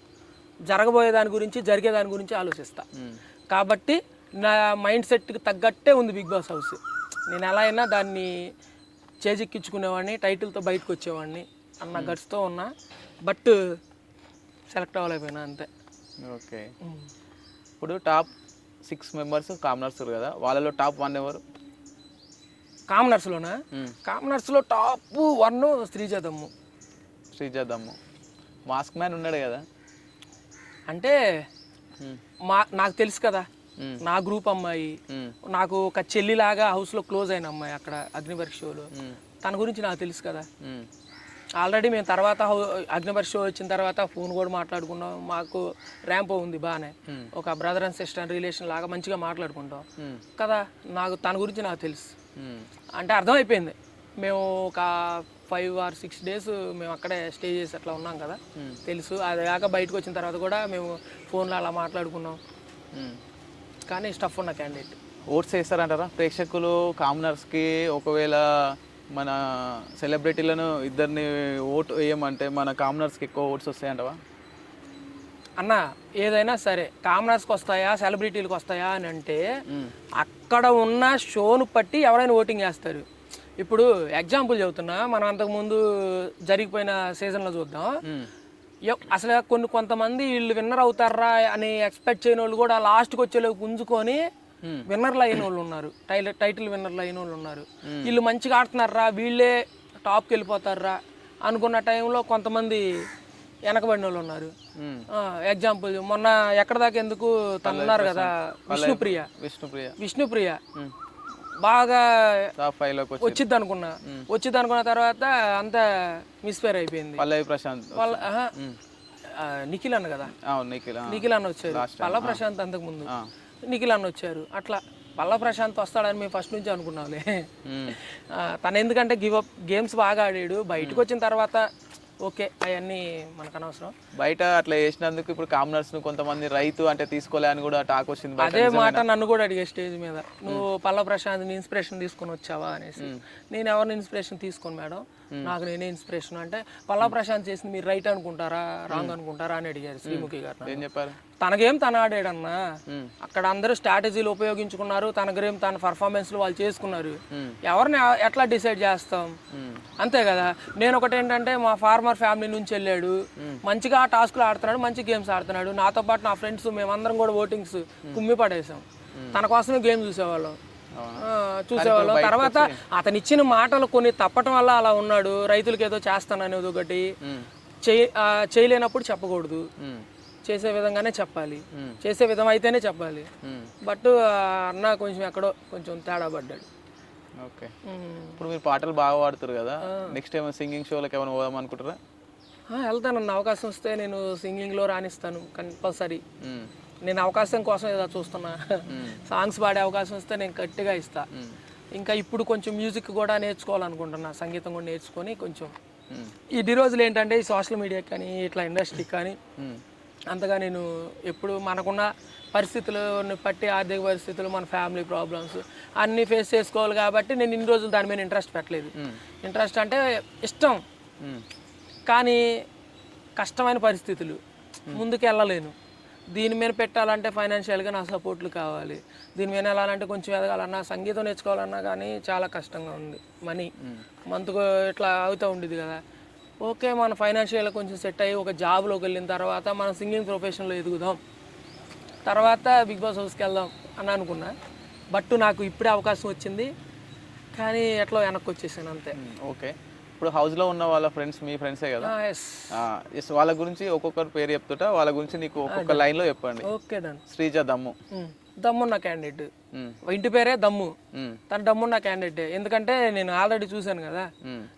జరగబోయే దాని గురించి, జరిగే దాని గురించి ఆలోచిస్తా. కాబట్టి నా మైండ్ సెట్కి తగ్గట్టే ఉంది బిగ్ బాస్ హౌస్. నేను ఎలా అయినా దాన్ని చేజిక్కించుకునేవాడిని, టైటిల్తో బయటకు వచ్చేవాడిని అన్న గట్స్తో ఉన్నా. బట్ సెలెక్ట్ అవ్వలేకపోయినా అంతే.
ఓకే. ఇప్పుడు టాప్ 6 మెంబర్స్ కామనర్స్ కదా, వాళ్ళలో టాప్ 1 ఎవరు?
కామనర్స్లోనా? కామనర్స్లో టాప్ 1 శ్రీజదమ్ము.
మాస్క్ మ్యాన్ ఉన్నాడు కదా.
అంటే నాకు తెలుసు కదా, నా గ్రూప్ అమ్మాయి, నాకు ఒక చెల్లిలాగా హౌస్లో క్లోజ్ అయిన అమ్మాయి అక్కడ అగ్నిపరీక్ష షోలో, తన గురించి నాకు తెలుసు కదా. ఆల్రెడీ మేము తర్వాత అగ్నిపరీక్ష షో వచ్చిన తర్వాత ఫోన్ కూడా మాట్లాడుకున్నాం. మాకు ర్యాంపో ఉంది బాగానే, ఒక బ్రదర్ అండ్ సిస్టర్ రిలేషన్ లాగా మంచిగా మాట్లాడుకుంటాం కదా. తన గురించి నాకు తెలుసు. అంటే అర్థమైపోయింది. మేము ఒక 5 or 6 days మేము అక్కడే స్టే చేసి అట్లా ఉన్నాం కదా, తెలుసు. అది కాక బయటకు వచ్చిన తర్వాత కూడా మేము ఫోన్లో అలా మాట్లాడుకున్నాం. కానీ స్టఫ్ ఉన్న క్యాండిడేట్.
ఓట్స్ వేస్తారంటారా ప్రేక్షకులు కామనర్స్కి? ఒకవేళ మన సెలబ్రిటీలను ఇద్దరిని ఓటు వేయమంటే మన కామనర్స్కి ఎక్కువ ఓట్స్ వస్తాయంటవా?
అన్న ఏదైనా సరే కామనర్స్కి వస్తాయా, సెలబ్రిటీలకు వస్తాయా అని అంటే అక్కడ ఉన్న షోను బట్టి ఎవరైనా ఓటింగ్ చేస్తారు. ఇప్పుడు ఎగ్జాంపుల్ చెబుతున్నా, మనం అంతకుముందు జరిగిపోయిన సీజన్లో చూద్దాం. అసలు కొంతమంది వీళ్ళు విన్నర్ అవుతారా అని ఎక్స్పెక్ట్ చేయని వాళ్ళు కూడా లాస్ట్కి వచ్చేలోకి గుంజుకొని విన్నర్లు అయిన వాళ్ళు ఉన్నారు, టైటిల్ విన్నర్లు అయిన వాళ్ళు ఉన్నారు. వీళ్ళు మంచిగా ఆడుతున్నారా, వీళ్ళే టాప్కి వెళ్ళిపోతారా అనుకున్న టైంలో కొంతమంది వెనకబడిన వాళ్ళు ఉన్నారు. ఎగ్జాంపుల్ మొన్న ఎక్కడ దాకా ఎందుకు తనున్నారు కదా, విష్ణుప్రియ బాగా వచ్చిద్ది అనుకున్న తర్వాత అంతా మిస్ఫేర్ అయిపోయింది. నిఖిల్ అన్న కదా, నిఖిల్ అన్న వచ్చారు. పల్ల ప్రశాంత్ అంతకు ముందు నిఖిల్ అన్న వచ్చారు. అట్లా పల్ల ప్రశాంత్ వస్తాడని మేము ఫస్ట్ నుంచి అనుకున్నాంలే. తను ఎందుకంటే గేమ్స్ బాగా ఆడాడు. బయటకు వచ్చిన తర్వాత ఓకే అవన్నీ మనకు అనవసరం.
బయట అట్లా చేసినందుకు ఇప్పుడు కామనర్స్ కొంతమంది రైతు అంటే తీసుకోలే అని కూడా టాక్ వచ్చింది.
అదే మాట నన్ను కూడా అడిగే స్టేజ్ మీద, నువ్వు పల్ల ప్రశాంత్ని ఇన్స్పిరేషన్ తీసుకొని వచ్చావా అనేసి. నేను ఎవరిని ఇన్స్పిరేషన్ తీసుకోను మేడం, నాకు నేనే ఇన్స్పిరేషన్. అంటే పల్ల ప్రశాంత్ చేసింది మీరు రైట్ అనుకుంటారా, రాంగ్ అనుకుంటారా అని అడిగారు శ్రీముఖి గారు.
ఏం చెప్పారు?
తన గేమ్ తను ఆడాడన్నా, అక్కడ అందరూ స్ట్రాటజీలు ఉపయోగించుకున్నారు, తన గేమ్ తన పర్ఫార్మెన్స్లు వాళ్ళు చేసుకున్నారు. ఎవరిని ఎట్లా డిసైడ్ చేస్తాం, అంతే కదా. నేను ఒకటి ఏంటంటే మా ఫార్మర్ ఫ్యామిలీ నుంచి వెళ్ళాడు, మంచిగా టాస్క్లు ఆడుతున్నాడు, మంచి గేమ్స్ ఆడుతున్నాడు. నాతో పాటు నా ఫ్రెండ్స్ మేమందరం కూడా ఓటింగ్స్ కుమ్మి పడేసాం. తన కోసమే గేమ్ చూసేవాళ్ళం. తర్వాత అతను ఇచ్చిన మాటలు కొన్ని తప్పటం వల్ల అలా ఉన్నాడు. రైతులకి ఏదో చేస్తాననేది ఒకటి, చేయలేనప్పుడు చెప్పకూడదు, చేసే విధంగానే చెప్పాలి, చేసే విధం అయితేనే చెప్పాలి. బట్ అన్న కొంచెం ఎక్కడో కొంచెం తేడా పడ్డాడు.
ఓకే. ఇప్పుడు మీరు పాటలు బాగా పాడుతారు కదా, నెక్స్ట్ ఏమైనా సింగింగ్ షోలకు ఏమైనా పోదాం అనుకుంటారా?
వెళ్తానన్న, అవకాశం వస్తే నేను సింగింగ్లో రాణిస్తాను కంపల్సరీ. నేను అవకాశం కోసం ఏదో చూస్తున్నా. సాంగ్స్ పాడే అవకాశం వస్తే నేను గట్టిగా ఇస్తా. ఇంకా ఇప్పుడు కొంచెం మ్యూజిక్ కూడా నేర్చుకోవాలనుకుంటున్నా, సంగీతం కూడా నేర్చుకొని కొంచెం. ఈ రోజులు ఏంటంటే ఈ సోషల్ మీడియాకి కానీ ఇట్లా ఇండస్ట్రీకి కానీ అంతగా నేను ఎప్పుడు మనకున్న పరిస్థితులను బట్టి, ఆర్థిక పరిస్థితులు, మన ఫ్యామిలీ ప్రాబ్లమ్స్ అన్నీ ఫేస్ చేసుకోవాలి కాబట్టి నేను ఇన్ని రోజులు దాని మీద ఇంట్రెస్ట్ పెట్టలేదు. ఇంట్రెస్ట్ అంటే ఇష్టం, కానీ కష్టమైన పరిస్థితులు, ముందుకు వెళ్ళలేను. దీని మీద పెట్టాలంటే ఫైనాన్షియల్గా నా సపోర్ట్లు కావాలి. దీని మీద వెళ్ళాలంటే కొంచెం ఎదగాలన్నా, సంగీతం నేర్చుకోవాలన్నా కానీ చాలా కష్టంగా ఉంది. మనీ మంత్కు ఇట్లా అవుతూ ఉండేది కదా. ఓకే, మన ఫైనాన్షియల్గా కొంచెం సెట్ అయ్యి ఒక జాబ్లోకి వెళ్ళిన తర్వాత మనం సింగింగ్ ప్రొఫెషన్లో ఎదుగుదాం, తర్వాత బిగ్ బాస్ హౌస్కి వెళ్దాం అని అనుకున్నా. బట్ నాకు ఇప్పుడే అవకాశం వచ్చింది. కానీ ఎట్లా వెనక్కి వచ్చేసాను అంతే.
ఓకే, ఇప్పుడు హౌస్లో ఉన్న వాళ్ళ ఫ్రెండ్స్ మీ ఫ్రెండ్సే కదా? ఎస్. వాళ్ళ గురించి ఒక్కొక్కరు పేరు చెప్తుంటా, వాళ్ళ గురించి నీకు ఒక్కొక్క లైన్లో చెప్పండి.
Okay done.
శ్రీజ దమ్ము.
దమ్మున్న క్యాండిడేట్, ఇంటి పేరే దమ్ము. తన దమ్మున్న క్యాండిడేట్. ఎందుకంటే నేను ఆల్రెడీ చూశాను కదా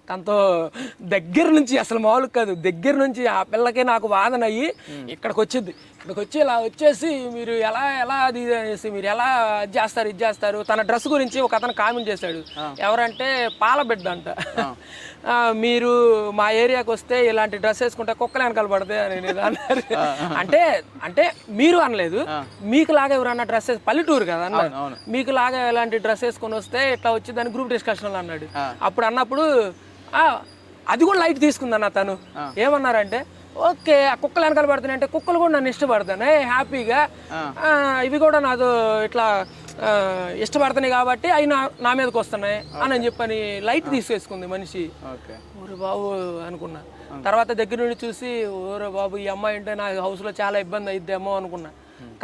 తనతో దగ్గర నుంచి, అసలు మామూలు కాదు, దగ్గర నుంచి ఆ పిల్లకే నాకు వాదన అయ్యి ఇక్కడికి వచ్చింది. ఇక్కడికి వచ్చి ఇలా వచ్చేసి మీరు ఎలా అది చేసి మీరు ఎలా ఇది చేస్తారు. తన డ్రెస్ గురించి ఒక అతను కామెంట్ చేశాడు. ఎవరంటే పాల బిడ్డ అంట. మీరు మా ఏరియాకి వస్తే ఇలాంటి డ్రెస్ వేసుకుంటే కుక్కలు వెనకాల పడతాయి అని అన్నారు. అంటే మీరు అనలేదు, మీకు లాగా ఎవరన్నా డ్రెస్ పల్లెటూరు కదా అన్న, మీకు లాగా ఇలాంటి డ్రెస్ వేసుకొని వస్తే ఇట్లా వచ్చి దాని గ్రూప్ డిస్కషన్లో అన్నాడు. అప్పుడు అన్నప్పుడు అది కూడా లైట్ తీసుకుందన్న తను. ఏమన్నారంటే ఓకే ఆ కుక్కలు వెనకాల పడుతున్నాయి అంటే కుక్కలు కూడా నన్ను ఇష్టపడతాను హ్యాపీగా, ఇవి కూడా నాతో ఇట్లా ఇష్టపడుతున్నాయి కాబట్టి అవి నా మీదకి వస్తున్నాయి అని చెప్పని లైట్ తీసేసుకుంది మనిషి. ఓరే బాబు అనుకున్నా. తర్వాత దగ్గర నుండి చూసి ఓరే బాబు ఈ అమ్మాయి అంటే నా హౌస్లో చాలా ఇబ్బంది అయిద్దేమో అనుకున్నా.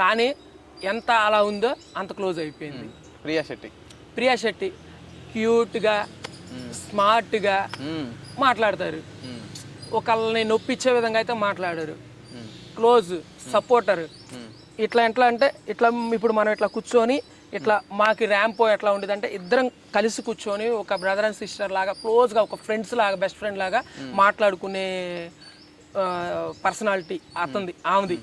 కానీ ఎంత అలా ఉందో అంత క్లోజ్ అయిపోయింది. ప్రియా శెట్టి క్యూట్గా స్మార్ట్గా మాట్లాడతారు, ఒకళ్ళని నొప్పించే విధంగా అయితే మాట్లాడారు. Close supporter. ఎట్లా అంటే ఇట్లా ఇప్పుడు మనం ఇట్లా కూర్చొని ఇట్లా మాకు ర్యాంపో ఎట్లా ఉండేది అంటే ఇద్దరం కలిసి కూర్చొని ఒక బ్రదర్ అండ్ సిస్టర్ లాగా క్లోజ్గా ఒక ఫ్రెండ్స్ లాగా బెస్ట్ ఫ్రెండ్ లాగా మాట్లాడుకునే పర్సనాలిటీ అతనిది, ఆమెది.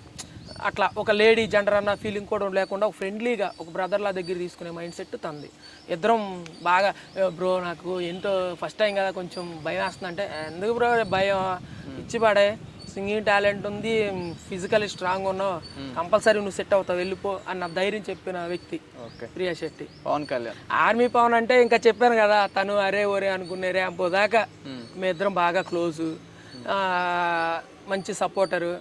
అట్లా ఒక లేడీ జెండర్ అన్న ఫీలింగ్ కూడా లేకుండా ఒక ఫ్రెండ్లీగా ఒక బ్రదర్లా దగ్గర తీసుకునే మైండ్ సెట్ తంది. ఇద్దరం బాగా బ్రో నాకు ఏంటో ఫస్ట్ టైం కదా కొంచెం భయం వేస్తుంది అంటే, ఎందుకు బ్రో భయం, ఇచ్చిపడే సింగింగ్ టాలెంట్ ఉంది, ఫిజికల్లీ స్ట్రాంగ్ ఉన్నావు, కంపల్సరీ నువ్వు సెట్ అవుతావు వెళ్ళిపో అన్న ధైర్యం చెప్పిన వ్యక్తి ప్రియా శెట్టి.
పవన్ కళ్యాణ్
ఆర్మీ పవన్ అంటే ఇంకా చెప్పాను కదా తను అరే ఒరే అనుకునే ర్యాంపో దాకా మీ ఇద్దరం బాగా క్లోజు, మంచి సపోర్టరు,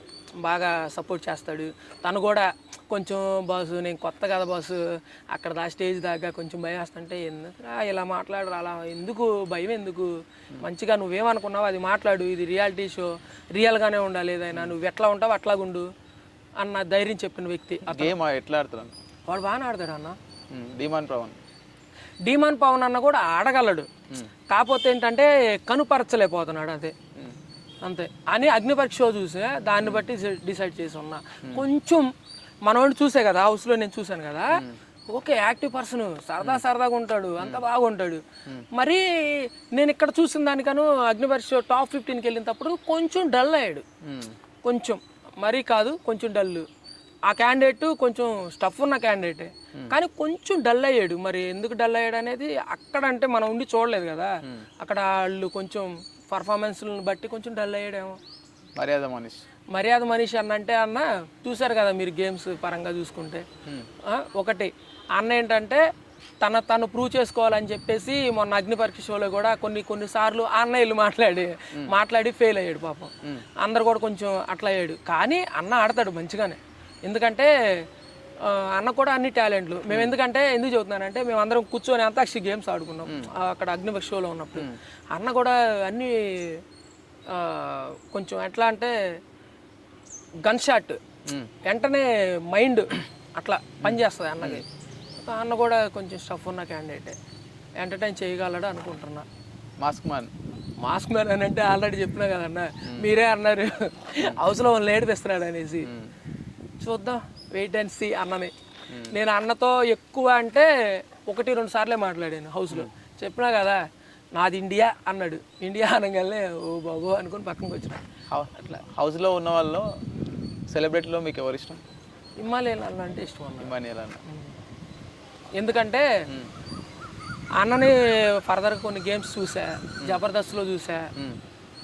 బాగా సపోర్ట్ చేస్తాడు. తను కూడా కొంచెం బాసు నేను కొత్త కదా బాసు అక్కడ స్టేజ్ దాకా కొంచెం భయం వేస్తుంటే ఎందుకురా ఇలా మాట్లాడరు, అలా ఎందుకు భయం ఎందుకు, మంచిగా నువ్వేమనుకున్నావు అది మాట్లాడు, ఇది రియాలిటీ షో రియల్గానే ఉండాలి, ఏదైనా నువ్వు ఎట్లా ఉంటావు అట్లాగుండు అన్న ధైర్యం చెప్పిన వ్యక్తి.
ఎట్లా ఆడుతాడు
వాడు బాగానే ఆడతాడు అన్న.
డీమాన్
పవన్ అన్న కూడా ఆడగలడు, కాకపోతే ఏంటంటే కనుపరచలేకపోతున్నాడు అంతే అని అగ్నిపరీక్ష షో చూసే దాన్ని బట్టి డిసైడ్ చేసి ఉన్నా. కొంచెం మనోడిని చూసే కదా హౌస్లో నేను చూశాను కదా, ఓకే యాక్టివ్ పర్సన్, సరదాగా ఉంటాడు, అంత బాగుంటాడు. మరి నేను ఇక్కడ చూసిన దానికను అగ్నిపరీక్ష షో టాప్ 15కి వెళ్ళినప్పుడు కొంచెం డల్ అయ్యాడు, కొంచెం మరీ కాదు కొంచెం డల్. ఆ క్యాండిడేట్ కొంచెం స్టఫ్ ఉన్న క్యాండిడేటే కానీ కొంచెం డల్ అయ్యాడు. మరి ఎందుకు డల్ అయ్యాడు అనేది అక్కడ అంటే మనం ఉండి చూడలేదు కదా, అక్కడ వాళ్ళు కొంచెం పర్ఫార్మెన్స్లను బట్టి కొంచెం డల్ అయ్యాడేమో. మర్యాద మనిషి అంటే అన్న చూసారు కదా మీరు గేమ్స్ పరంగా చూసుకుంటే. ఒకటి అన్న ఏంటంటే తను ప్రూవ్ చేసుకోవాలని చెప్పేసి మొన్న అగ్నిపరీక్ష షోలో కూడా కొన్నిసార్లు అన్నయ్యలు మాట్లాడి ఫెయిల్ అయ్యాడు పాపం. అందరు కూడా కొంచెం అట్లా అయ్యాడు. కానీ అన్న ఆడతాడు మంచిగానే, ఎందుకంటే అన్న కూడా అన్ని టాలెంట్లు. మేము ఎందుకు చెబుతున్నానంటే మేము అందరం కూర్చొని అంతాక్షరి గేమ్స్ ఆడుకున్నాం అక్కడ అగ్నిపరీక్ష షోలో ఉన్నప్పుడు. అన్న కూడా అన్ని కొంచెం ఎట్లా అంటే గన్ షాట్ వెంటనే మైండ్ అట్లా పనిచేస్తుంది అన్నకి. అన్న కూడా కొంచెం స్టఫ్ ఉన్న క్యాండిడేటే, ఎంటర్టైన్ చేయగలడు అనుకుంటున్నా. మాస్క్ మ్యాన్ అని అంటే ఆల్రెడీ చెప్పినా కదన్న, మీరే అన్నారు హౌస్లో వాళ్ళు ఏడిపిస్తున్నాడు అనేసి. చూద్దాం, వెయిట్ అండ్ సీ అన్నని. నేను అన్నతో ఎక్కువ అంటే 1-2 సార్లే మాట్లాడాను హౌస్లో. చెప్పినా కదా నాది ఇండియా అన్నాడు. ఇండియా అనగానే ఓ బాబు అనుకుని పక్కనకి వచ్చిన.
అట్లా హౌస్లో ఉన్న వాళ్ళు సెలబ్రిటీలో మీకు ఎవరు ఇష్టం?
ఇమ్మానియల్ అన్న అంటే ఇష్టం అన్న.
ఇమ్మానియల్ అన్న
ఎందుకంటే అన్నని ఫర్దర్గా కొన్ని గేమ్స్ చూసా, జబర్దస్త్లో చూసా.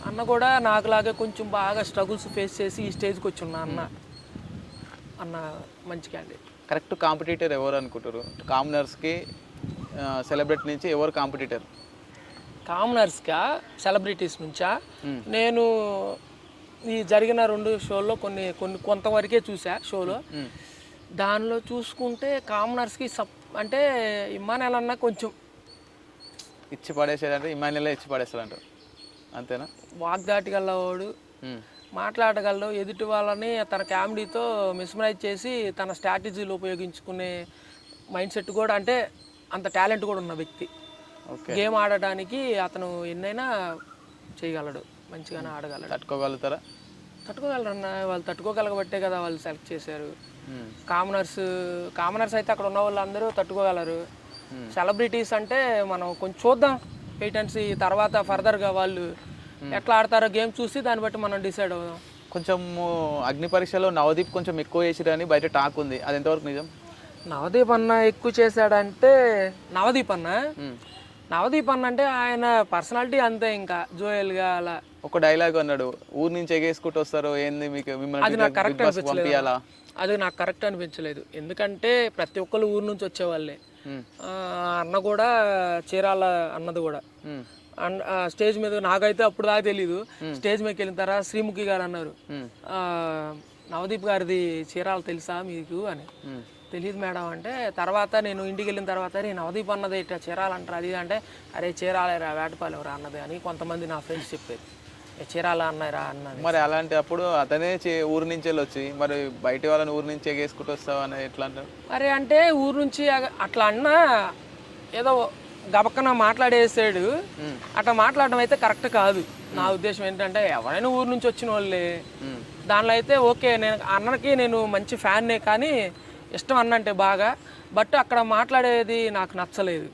అన్న కూడా నాకులాగే కొంచెం బాగా స్ట్రగుల్స్ ఫేస్ చేసి ఈ స్టేజ్కి వచ్చి ఉన్నా అన్న మంచి క్యాండిడేట్.
కరెక్ట్ కాంపిటీటర్ ఎవరు అనుకుంటారు? కామనర్స్కి సెలబ్రిటీ నుంచి ఎవరు కాంపిటీటర్?
కామనర్స్గా సెలబ్రిటీస్ నుంచా? నేను ఈ జరిగిన 2 షోల్లో కొంతవరకే చూసా షోలో. దానిలో చూసుకుంటే కామనర్స్కి అంటే ఇమ్మానియల్ అన్న కొంచెం
ఇచ్చి పడేసేదంటే ఇమ్మానియల్ ఇచ్చి పడేస్తాడంట, అంతేనా?
వాగ్దాటిగలవాడు, మాట్లాడగలడు, ఎదుటి వాళ్ళని తన కామెడీతో మిస్మరైజ్ చేసి తన స్ట్రాటజీలు ఉపయోగించుకునే మైండ్ సెట్ కూడా అంటే అంత టాలెంట్ కూడా ఉన్న వ్యక్తి. గేమ్ ఆడడానికి అతను ఎన్నైనా చేయగలడు, మంచిగానే ఆడగలడు.
తట్టుకోగలుగుతారా?
తట్టుకోగలరన్న, వాళ్ళు తట్టుకోగలగబట్టే కదా వాళ్ళు సెలెక్ట్ చేశారు. కామనర్స్ అయితే అక్కడ ఉన్న వాళ్ళు అందరూ తట్టుకోగలరు. సెలబ్రిటీస్ అంటే మనం కొంచెం చూద్దాం, వెయిట్ అండ్ సీ. తర్వాత ఫర్దర్గా వాళ్ళు ఎట్లా ఆడతారో గేమ్ చూసి దాన్ని బట్టి మనం డిసైడ్ అవుదాం.
కొంచెం అగ్ని పరీక్షలో నవదీప్ కొంచెం ఎక్కువ చేసిరని బయట టాక్ ఉంది, అది ఎంతవరకు నిజం?
నవదీప్ అన్న ఎక్కువ చేశాడంటే నవదీప్ అన్న అంటే ఆయన పర్సనాలిటీ అంతే, ఇంకా జోయల్గా అలా
ఒక డైలాగ్ అన్నాడు, ఊరు నుంచి ఎగేసుకుంటూ వస్తారు ఏంది మీకు,
అది నాకు కరెక్ట్ అనిపించలేదు. అది నాకు కరెక్ట్ అనిపించలేదు, ఎందుకంటే ప్రతి ఒక్కరు ఊరు నుంచి వచ్చేవాళ్ళే. అన్న కూడా చీరాల అన్నది కూడా స్టేజ్ మీద, నాకైతే అప్పుడు దాకా తెలీదు. స్టేజ్ మీదకి వెళ్ళిన తర్వాత శ్రీముఖి గారు అన్నారు, నవదీప్ గారిది చీరాల తెలుసా మీకు అని. తెలియదు మేడం అంటే, తర్వాత నేను ఇంటికి వెళ్ళిన తర్వాత నేను నవదీప్ అన్నది ఇట్లా చీరాలంటారు అది అంటే, అరే చీరాలేరా వేటపాలెవరా అన్నది అని కొంతమంది నా ఫ్రెండ్స్ చెప్పారు. చీరాల అన్నారా అన్నది.
మరి అలాంటి అప్పుడు అతనే ఊరు నుంచి వెళ్ళొచ్చి మరి బయట వాళ్ళని ఊరు నుంచి ఎగేసుకుంటూ వస్తావు అని ఎట్లా అంటారు?
మరి అంటే ఊరు నుంచి అట్లా అన్నా ఏదో గబక్కన మాట్లాడేసాడు, అట్లా మాట్లాడడం అయితే కరెక్ట్ కాదు. నా ఉద్దేశం ఏంటంటే ఎవరైనా ఊరు నుంచి వచ్చిన వాళ్ళే, దానిలో అయితే ఓకే. నేను అన్నకి నేను మంచి ఫ్యాన్నే, కానీ ఇష్టం అన్నంటే బాగా. బట్ అక్కడ మాట్లాడేది నాకు నచ్చలేదు.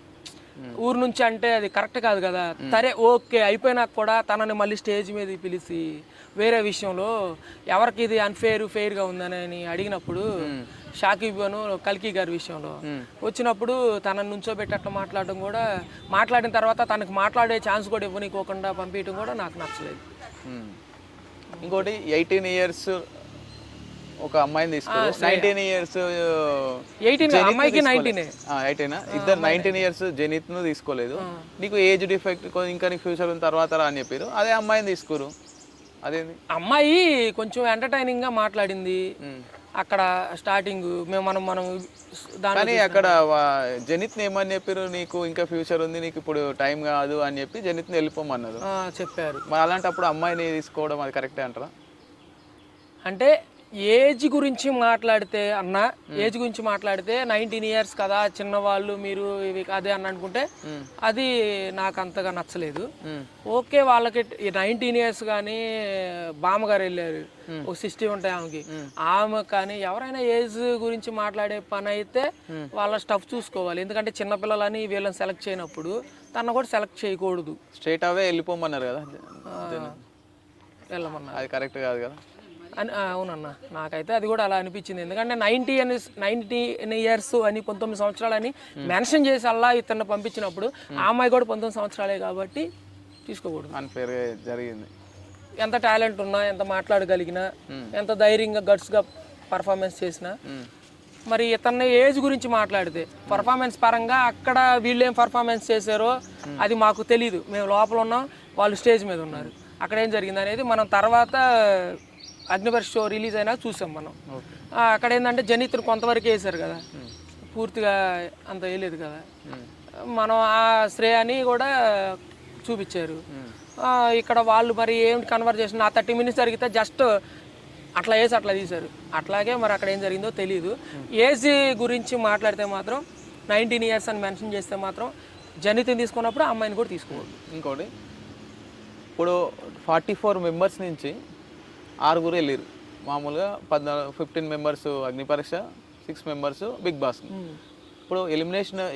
ఊరు నుంచి అంటే అది కరెక్ట్ కాదు కదా. సరే ఓకే, అయిపోయినాక కూడా తనని మళ్ళీ స్టేజ్ మీద పిలిచి వేరే విషయంలో ఎవరికి ఇది ఫెయిర్గా ఉందని అడిగినప్పుడు, షాకిబ్ అను కల్కి గారి విషయంలో వచ్చినప్పుడు తనని నుంచోబెట్టి అట్లా మాట్లాడడం కూడా, మాట్లాడిన తర్వాత తనకు మాట్లాడే ఛాన్స్ కూడా ఇవ్వనికోకుండా పంపించడం కూడా నాకు నచ్చలేదు.
ఇంకోటి 18 years ఒక అమ్మాయిని తీసుకోవాలి, 19 years
18 అమ్మాయికి 19
ఇద్దరు 19 years జెనిత్ ను తీసుకోలేదు. నీకు ఏజ్ డిఫెక్ట్ ఇంకా నీకు ఫ్యూచర్ ఉన్న తర్వాత రా అని చెప్పారు, అదే అమ్మాయిని తీసుకోరు. అదేంది?
అమ్మాయి కొంచెం ఎంటర్టైనింగ్ గా మాట్లాడింది అక్కడ స్టార్టింగ్. మనం
కానీ అక్కడ జెనిత్ ని ఏమని చెప్పారు, నీకు ఇంకా ఫ్యూచర్ ఉంది, నీకు ఇప్పుడు టైం కాదు అని చెప్పి జెనిత్ ని వెళ్ళిపోమన్నారు
చెప్పారు.
మరి అలాంటప్పుడు అమ్మాయిని తీసుకోవడం అది కరెక్టే అంటారా?
అంటే ఏజ్ గురించి మాట్లాడితే ఏజ్ గురించి మాట్లాడితే 19 years కదా చిన్నవాళ్ళు మీరు ఇవి అదే అని అనుకుంటే అది నాకు అంతగా నచ్చలేదు. ఓకే, వాళ్ళకి 19 years కానీ బామ్మగారు వెళ్ళారు, ఒక 60 ఉంటాయి ఆమెకి, ఆమె కానీ ఎవరైనా ఏజ్ గురించి మాట్లాడే పని అయితే వాళ్ళ స్టఫ్ చూసుకోవాలి. ఎందుకంటే చిన్నపిల్లలని వీళ్ళని సెలెక్ట్ చేయనప్పుడు తన కూడా సెలెక్ట్ చేయకూడదు.
స్ట్రైట్ అవే వెళ్ళిపోమన్నారు కదా,
వెళ్ళమన్నారు.
అది కరెక్ట్ కాదు కదా
అని. అవునన్న, నాకైతే అది కూడా అలా అనిపించింది. ఎందుకంటే 19 years అని 19 సంవత్సరాలని మెన్షన్ చేసి అలా ఇతన్ని పంపించినప్పుడు ఆ అమ్మాయి కూడా 19 సంవత్సరాలే కాబట్టి తీసుకోకూడదు.
అన్ఫేర్ జరిగింది.
ఎంత టాలెంట్ ఉన్నా, ఎంత మాట్లాడగలిగినా, ఎంత ధైర్యంగా గట్స్గా పర్ఫార్మెన్స్ చేసినా, మరి ఇతన్ని ఏజ్ గురించి మాట్లాడితే పర్ఫార్మెన్స్ పరంగా అక్కడ వీళ్ళు ఏం పర్ఫార్మెన్స్ చేశారో అది మాకు తెలీదు. మేము లోపల ఉన్నాం, వాళ్ళు స్టేజ్ మీద ఉన్నారు. అక్కడ ఏం జరిగింది అనేది మనం తర్వాత అగ్నిపరీక్ష షో రిలీజ్ అయినా చూసాం మనం. అక్కడ ఏంటంటే జనిత్ను కొంతవరకు వేసారు కదా, పూర్తిగా అంత వేయలేదు కదా. మనం ఆ శ్రేయాని కూడా చూపించారు. ఇక్కడ వాళ్ళు మరి ఏం కన్వర్జేషన్, ఆ 30 minutes జరిగితే జస్ట్ అట్లా వేసి అట్లా తీశారు. అట్లాగే మరి అక్కడ ఏం జరిగిందో తెలియదు. ఏజ్ గురించి మాట్లాడితే మాత్రం 19 years అని మెన్షన్ చేస్తే మాత్రం జనిత్ని తీసుకున్నప్పుడు ఆ అమ్మాయిని కూడా తీసుకోవద్దు.
ఇంకోటి, ఇప్పుడు 44 members నుంచి 6 వెళ్ళారు. మామూలుగా 15 members అగ్ని పరీక్ష, 6 members బిగ్ బాస్. ఇప్పుడు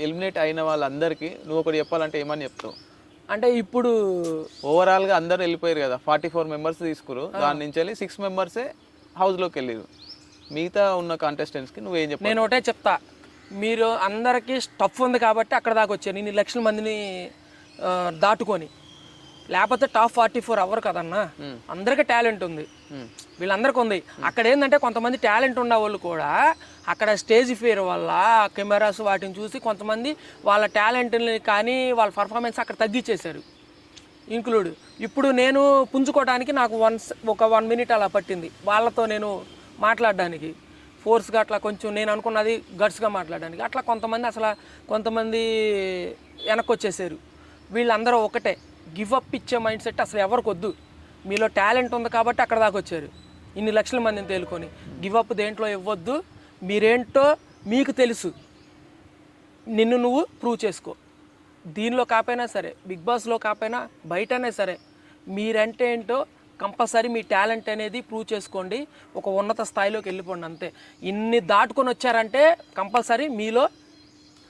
ఎలిమినేట్ అయిన వాళ్ళందరికీ నువ్వు ఒకటి చెప్పాలంటే ఏమని చెప్తావు?
అంటే ఇప్పుడు
ఓవరాల్గా అందరు వెళ్ళిపోయారు కదా, 44 members తీసుకురు, దాని నుంచి వెళ్ళి 6 members హౌస్లోకి వెళ్ళారు. మిగతా ఉన్న కాంటెస్టెంట్స్కి నువ్వేం చెప్తావు?
నేను ఒకటే చెప్తా, మీరు అందరికీ స్టఫ్ ఉంది కాబట్టి అక్కడ దాకా వచ్చారు, ఇన్ని లక్షల మందిని దాటుకొని. లేకపోతే టాప్ 44 అవ్వరు కదన్నా. అందరికీ టాలెంట్ ఉంది, వీళ్ళందరికీ ఉంది. అక్కడ ఏంటంటే కొంతమంది టాలెంట్ ఉన్న వాళ్ళు కూడా అక్కడ స్టేజ్ ఫియర్ వల్ల కెమెరాస్ వాటిని చూసి కొంతమంది వాళ్ళ టాలెంట్ని కానీ వాళ్ళ పర్ఫార్మెన్స్ అక్కడ తగ్గించేశారు, ఇంక్లూడ్. ఇప్పుడు నేను పుంజుకోవడానికి నాకు ఒక 1 minute అలా పట్టింది వాళ్ళతో నేను మాట్లాడడానికి, ఫోర్స్గా అట్లా కొంచెం నేను అనుకున్నది గట్స్గా మాట్లాడడానికి. అట్లా కొంతమంది వెనక్కి వచ్చేసారు. వీళ్ళందరూ ఒకటే, గివ్ అప్ ఇచ్చే మైండ్ సెట్ అసలు ఎవరికి వద్దు. మీలో టాలెంట్ ఉంది కాబట్టి అక్కడ దాకా వచ్చారు, ఇన్ని లక్షల మందిని తేలుకొని. గివ్ అప్ దేంట్లో ఇవ్వద్దు, మీరేంటో మీకు తెలుసు, నిన్ను నువ్వు ప్రూవ్ చేసుకో. దీనిలో కాకపోయినా సరే, బిగ్ బాస్లో కాకపోయినా బయటనే సరే, మీరంటే ఏంటో కంపల్సరీ మీ టాలెంట్ అనేది ప్రూవ్ చేసుకోండి, ఒక ఉన్నత స్థాయిలోకి వెళ్ళిపోండి అంతే. ఇన్ని దాటుకొని వచ్చారంటే కంపల్సరీ మీలో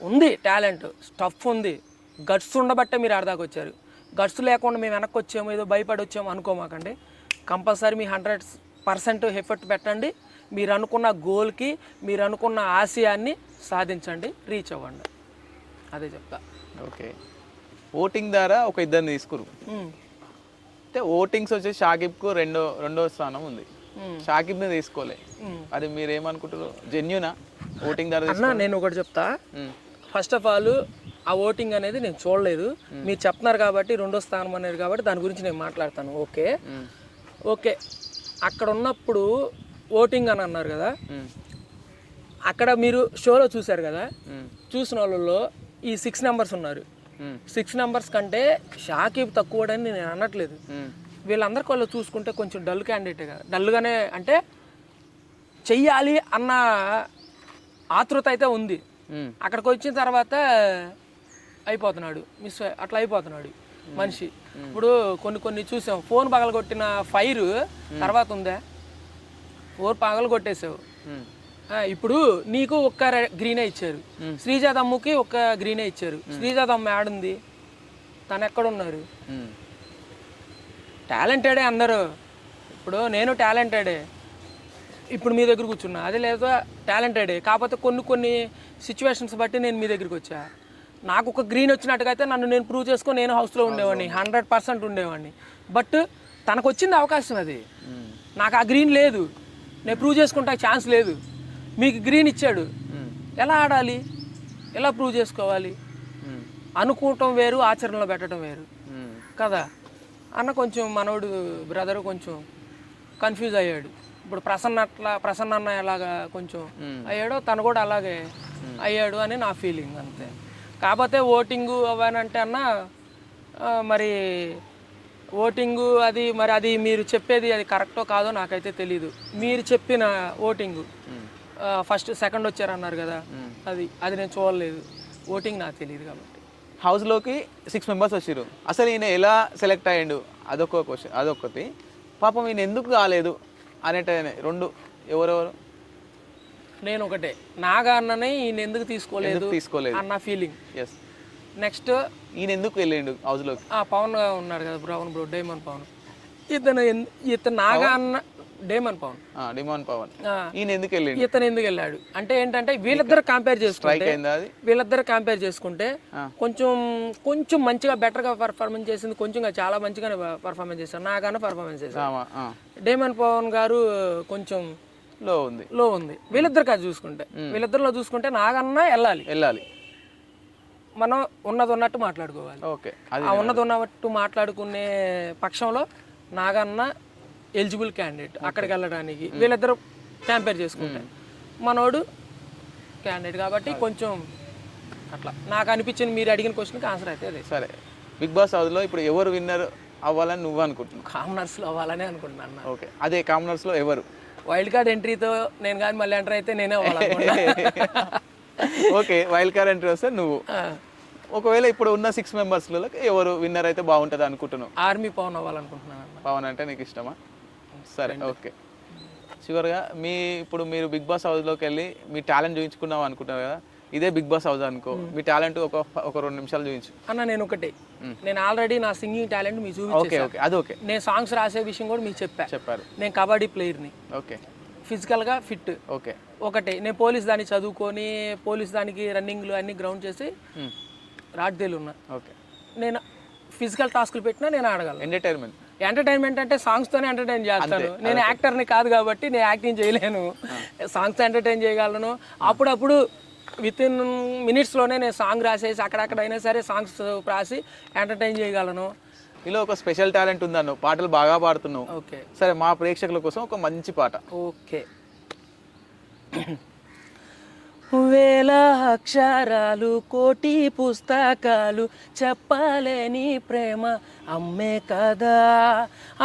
ఉంది టాలెంట్, స్టఫ్ ఉంది, గట్స్ ఉండబట్టే మీరు ఆడదాకా వచ్చారు. గట్స్ లేకుండా మేము వెనక్కి వచ్చాము, ఏదో భయపడి వచ్చాము అనుకోమాకండి. కంపల్సరీ మీ 100% ఎఫర్ట్ పెట్టండి, మీరు అనుకున్న గోల్కి, మీరు అనుకున్న ఆశయాన్ని సాధించండి, రీచ్ అవ్వండి. అదే చెప్తా.
ఓకే, ఓటింగ్ ద్వారా ఒక ఇద్దరిని తీసుకురు. అంటే ఓటింగ్స్ వచ్చేసి షాకిబ్కు రెండో స్థానం ఉంది. షాకిబ్ని తీసుకోలే, అది మీరు ఏమనుకుంటారు? జెన్యునా ఓటింగ్ ద్వారా?
అన్న నేను ఒకటి చెప్తా. ఫస్ట్ ఆఫ్ ఆల్ ఆ ఓటింగ్ అనేది నేను చూడలేదు, మీరు చెప్తున్నారు కాబట్టి రెండో స్థానం అనేది కాబట్టి దాని గురించి నేను మాట్లాడతాను. ఓకే ఓకే, అక్కడ ఉన్నప్పుడు ఓటింగ్ అని అన్నారు కదా, అక్కడ మీరు షోలో చూశారు కదా, చూసిన వాళ్ళలో ఈ 6 నెంబర్స్ ఉన్నారు. 6 నెంబర్స్ కంటే షాకిబ్ తక్కువడని నేను అనట్లేదు. వీళ్ళందరికీ వాళ్ళు చూసుకుంటే కొంచెం డల్ క్యాండిడేట్ కదా, డల్గానే అంటే చెయ్యాలి అన్న ఆతృత అయితే ఉంది. అక్కడికి వచ్చిన తర్వాత అయిపోతున్నాడు, అట్లా అయిపోతున్నాడు మనిషి. ఇప్పుడు కొన్ని చూసాం, ఫోన్ పగలగొట్టిన ఫైర్ తర్వాత ఉందా? ఫోన్ పగలగొట్టేసావు, ఇప్పుడు నీకు ఒక్క గ్రీనే ఇచ్చారు, శ్రీజాదమ్ముకి ఒక్క గ్రీనే ఇచ్చారు. శ్రీజాదమ్మ ఆడుంది, తను ఎక్కడున్నారు? టాలెంటెడే అందరూ. ఇప్పుడు నేను టాలెంటెడే, ఇప్పుడు మీ దగ్గర కూర్చున్నా, అదే లేదా టాలెంటెడే. కాకపోతే కొన్ని సిచ్యువేషన్స్ బట్టి నేను మీ దగ్గరికి వచ్చా. నాకు ఒక గ్రీన్ వచ్చినట్టుగా అయితే నన్ను నేను ప్రూవ్ చేసుకొని నేను హౌస్లో ఉండేవాడిని, 100% ఉండేవాడిని. బట్ తనకు వచ్చింది అవకాశం, అది నాకు ఆ గ్రీన్ లేదు, నేను ప్రూవ్ చేసుకుంటా ఛాన్స్ లేదు. మీకు గ్రీన్ ఇచ్చాడు, ఎలా ఆడాలి, ఎలా ప్రూవ్ చేసుకోవాలి? అనుకోవటం వేరు, ఆచరణలో పెట్టడం వేరు కదా అన్న. కొంచెం మనోడు బ్రదరు కొంచెం కన్ఫ్యూజ్ అయ్యాడు. ఇప్పుడు ప్రసన్న అన్న ఎలాగా కొంచెం అయ్యాడో తను కూడా అలాగే అయ్యాడు అని నా ఫీలింగ్ అంతే. కాకపోతే ఓటింగు అవనంటే అన్న, మరి ఓటింగు అది మీరు చెప్పేది అది కరెక్టో కాదో నాకైతే తెలీదు. మీరు చెప్పిన ఓటింగు ఫస్ట్ సెకండ్ వచ్చారన్నారు కదా, అది నేను చూడలేదు, ఓటింగ్ నాకు తెలియదు కాబట్టి.
హౌస్లోకి 6 మెంబర్స్ వచ్చారు, అసలు ఈయన ఎలా సెలెక్ట్ అయ్యాడు అదొక క్వశ్చన్, అదొకటి. పాపం ఈయన ఎందుకు కాలేదు అనేట రెండు ఎవరెవరు?
నేను ఒకటే, నాగా అన్నని ఈయన ఎందుకు తీసుకోలేదు అన్న ఫీలింగ్.
ఎస్.
నెక్స్ట్
ఈయన ఎందుకు వెళ్ళిండు హౌస్లోకి?
పవన్ ఉన్నాడు కదా, బ్రో డైమండ్ పవన్, ఇతను నాగా అన్న డైమండ్ పవన్
ఈయన ఎందుకు వెళ్ళిండు?
ఇతను ఎందుకు వెళ్ళాడు అంటే ఏంటంటే వీళ్ళిద్దరు కంపేర్ చేసుకుంటే కొంచెం మంచిగా బెటర్గా పర్ఫార్మెన్స్ చేసింది, కొంచెం చాలా మంచిగానే పర్ఫార్మెన్స్ చేశారు, నాగానే పర్ఫార్మెన్స్ చేశారు. డైమండ్ పవన్ గారు కొంచెం లో ఉంది. వీళ్ళిద్దరు కాదు చూసుకుంటే, వీళ్ళిద్దరిలో చూసుకుంటే నాగన్నా వెళ్ళాలి. మనం ఉన్నట్టు మాట్లాడుకోవాలి. ఆ ఉన్నట్టు మాట్లాడుకునే పక్షంలో నాగన్న ఎలిజిబుల్ క్యాండిడేట్ అక్కడికి వెళ్ళడానికి. వీళ్ళిద్దరు కంపేర్ చేసుకుంటే మనోడు క్యాండిడేట్ కాబట్టి కొంచెం అట్లా నాకు అనిపించింది. మీరు అడిగిన క్వశ్చన్కి ఆన్సర్ అయితే అదే.
సరే, బిగ్ బాస్ హౌస్లో ఇప్పుడు ఎవరు విన్నర్ అవ్వాలని నువ్వు అనుకుంటున్నావు?
కామనర్స్లో అవ్వాలని అనుకుంటున్నాను.
ఓకే, అదే కామనర్స్లో ఎవరు?
వైల్డ్ కార్డ్ ఎంట్రీతో నేను కానీ మళ్ళీ ఎంటర్ అయితే నేనే అవ్వాలనుకుంటున్నా.
ఓకే, వైల్డ్ కార్డ్ ఎంట్రీ వస్తే నువ్వు. ఒకవేళ ఇప్పుడు ఉన్న 6 మెంబర్స్లో ఎవరు విన్నర్ అయితే బాగుంటుంది అనుకుంటున్నావు?
ఆర్మీ పవన్ అవ్వాలనుకుంటున్నాను.
పవన్ అంటే నీకు ఇష్టమా? సరే, ఓకే. చివరిగా ఇప్పుడు మీరు బిగ్ బాస్ హౌస్లోకి వెళ్ళి మీ టాలెంట్ చూపించుకున్నాం అనుకుంటున్నారు కదా, ఇదే బిగ్ బాస్ హౌస్ అనుకో, మీ టాలెంట్ ఒక 2 నిమిషాలు చూపించు అన్న.
నేను ఒకటి, నేను ఆల్రెడీ నా సింగింగ్ టాలెంట్ మీకు చూపించాను.
ఓకే,
నేను సాంగ్స్ రాసే విషయం కూడా మీకు చెప్పారు. నేను కబడ్డీ ప్లేయర్ని.
ఓకే,
ఫిజికల్గా ఫిట్.
ఓకే,
ఒకటి నేను పోలీస్ దాన్ని చదువుకొని పోలీస్ దానికి రన్నింగ్లు అన్ని గ్రౌండ్ చేసి రాడ్దేలు ఉన్నా.
ఓకే,
నేను ఫిజికల్ టాస్క్లు పెట్టినా నేను ఆడగలను.
ఎంటర్టైన్మెంట్
అంటే సాంగ్స్తోనే ఎంటర్టైన్ చేస్తాను. నేను యాక్టర్ని కాదు కాబట్టి నేను యాక్టింగ్ చేయలేను, సాంగ్స్ ఎంటర్టైన్ చేయగలను. అప్పుడప్పుడు వితిన్ మినిట్స్లోనే నేను సాంగ్ రాసేసి అక్కడైనా సరే సాంగ్స్ రాసి ఎంటర్టైన్ చేయగలను.
ఇలా ఒక స్పెషల్ టాలెంట్ ఉందన్ను, పాటలు బాగా పాడుతున్నావు.
ఓకే,
సరే, మా ప్రేక్షకుల కోసం ఒక మంచి పాట.
ఓకే. వేల అక్షరాలు కోటి పుస్తకాలు చెప్పలేని ప్రేమ అమ్మే కదా.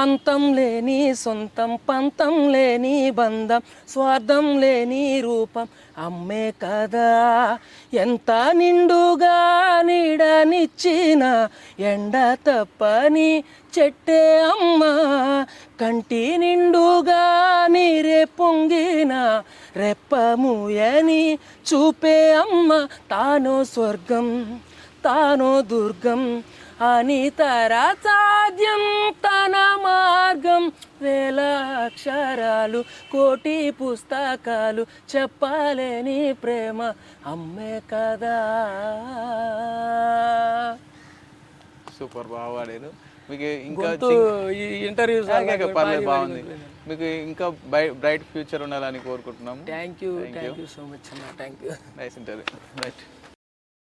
అంతం లేని సొంతం పంతం లేని బంధం స్వార్థం లేని రూపం అమ్మే కదా. ఎంత నిండుగా నీడనిచ్చిన ఎండ తప్పని చెట్టే అమ్మ. కంటి నిండుగా నీరే పొంగిన రెప్పముయని చూపే అమ్మ. తానో స్వర్గం తానో దుర్గం అని తరా సాధ్యం తన మార్గం. వేల అక్షరాలు కోటి పుస్తకాలు చెప్పలేని ప్రేమ అమ్మే కదా.
సూపర్, బాగా పాడారు. మీకు ఇంకా
ఈ ఇంటర్వ్యూస్
పర్లేదు, బాగుంది. మీకు ఇంకా బ్రైట్ ఫ్యూచర్ ఉండాలని కోరుకుంటున్నాము.
థ్యాంక్ యూ సో మచ్ అన్న. Thank you.
Nice interview. Right.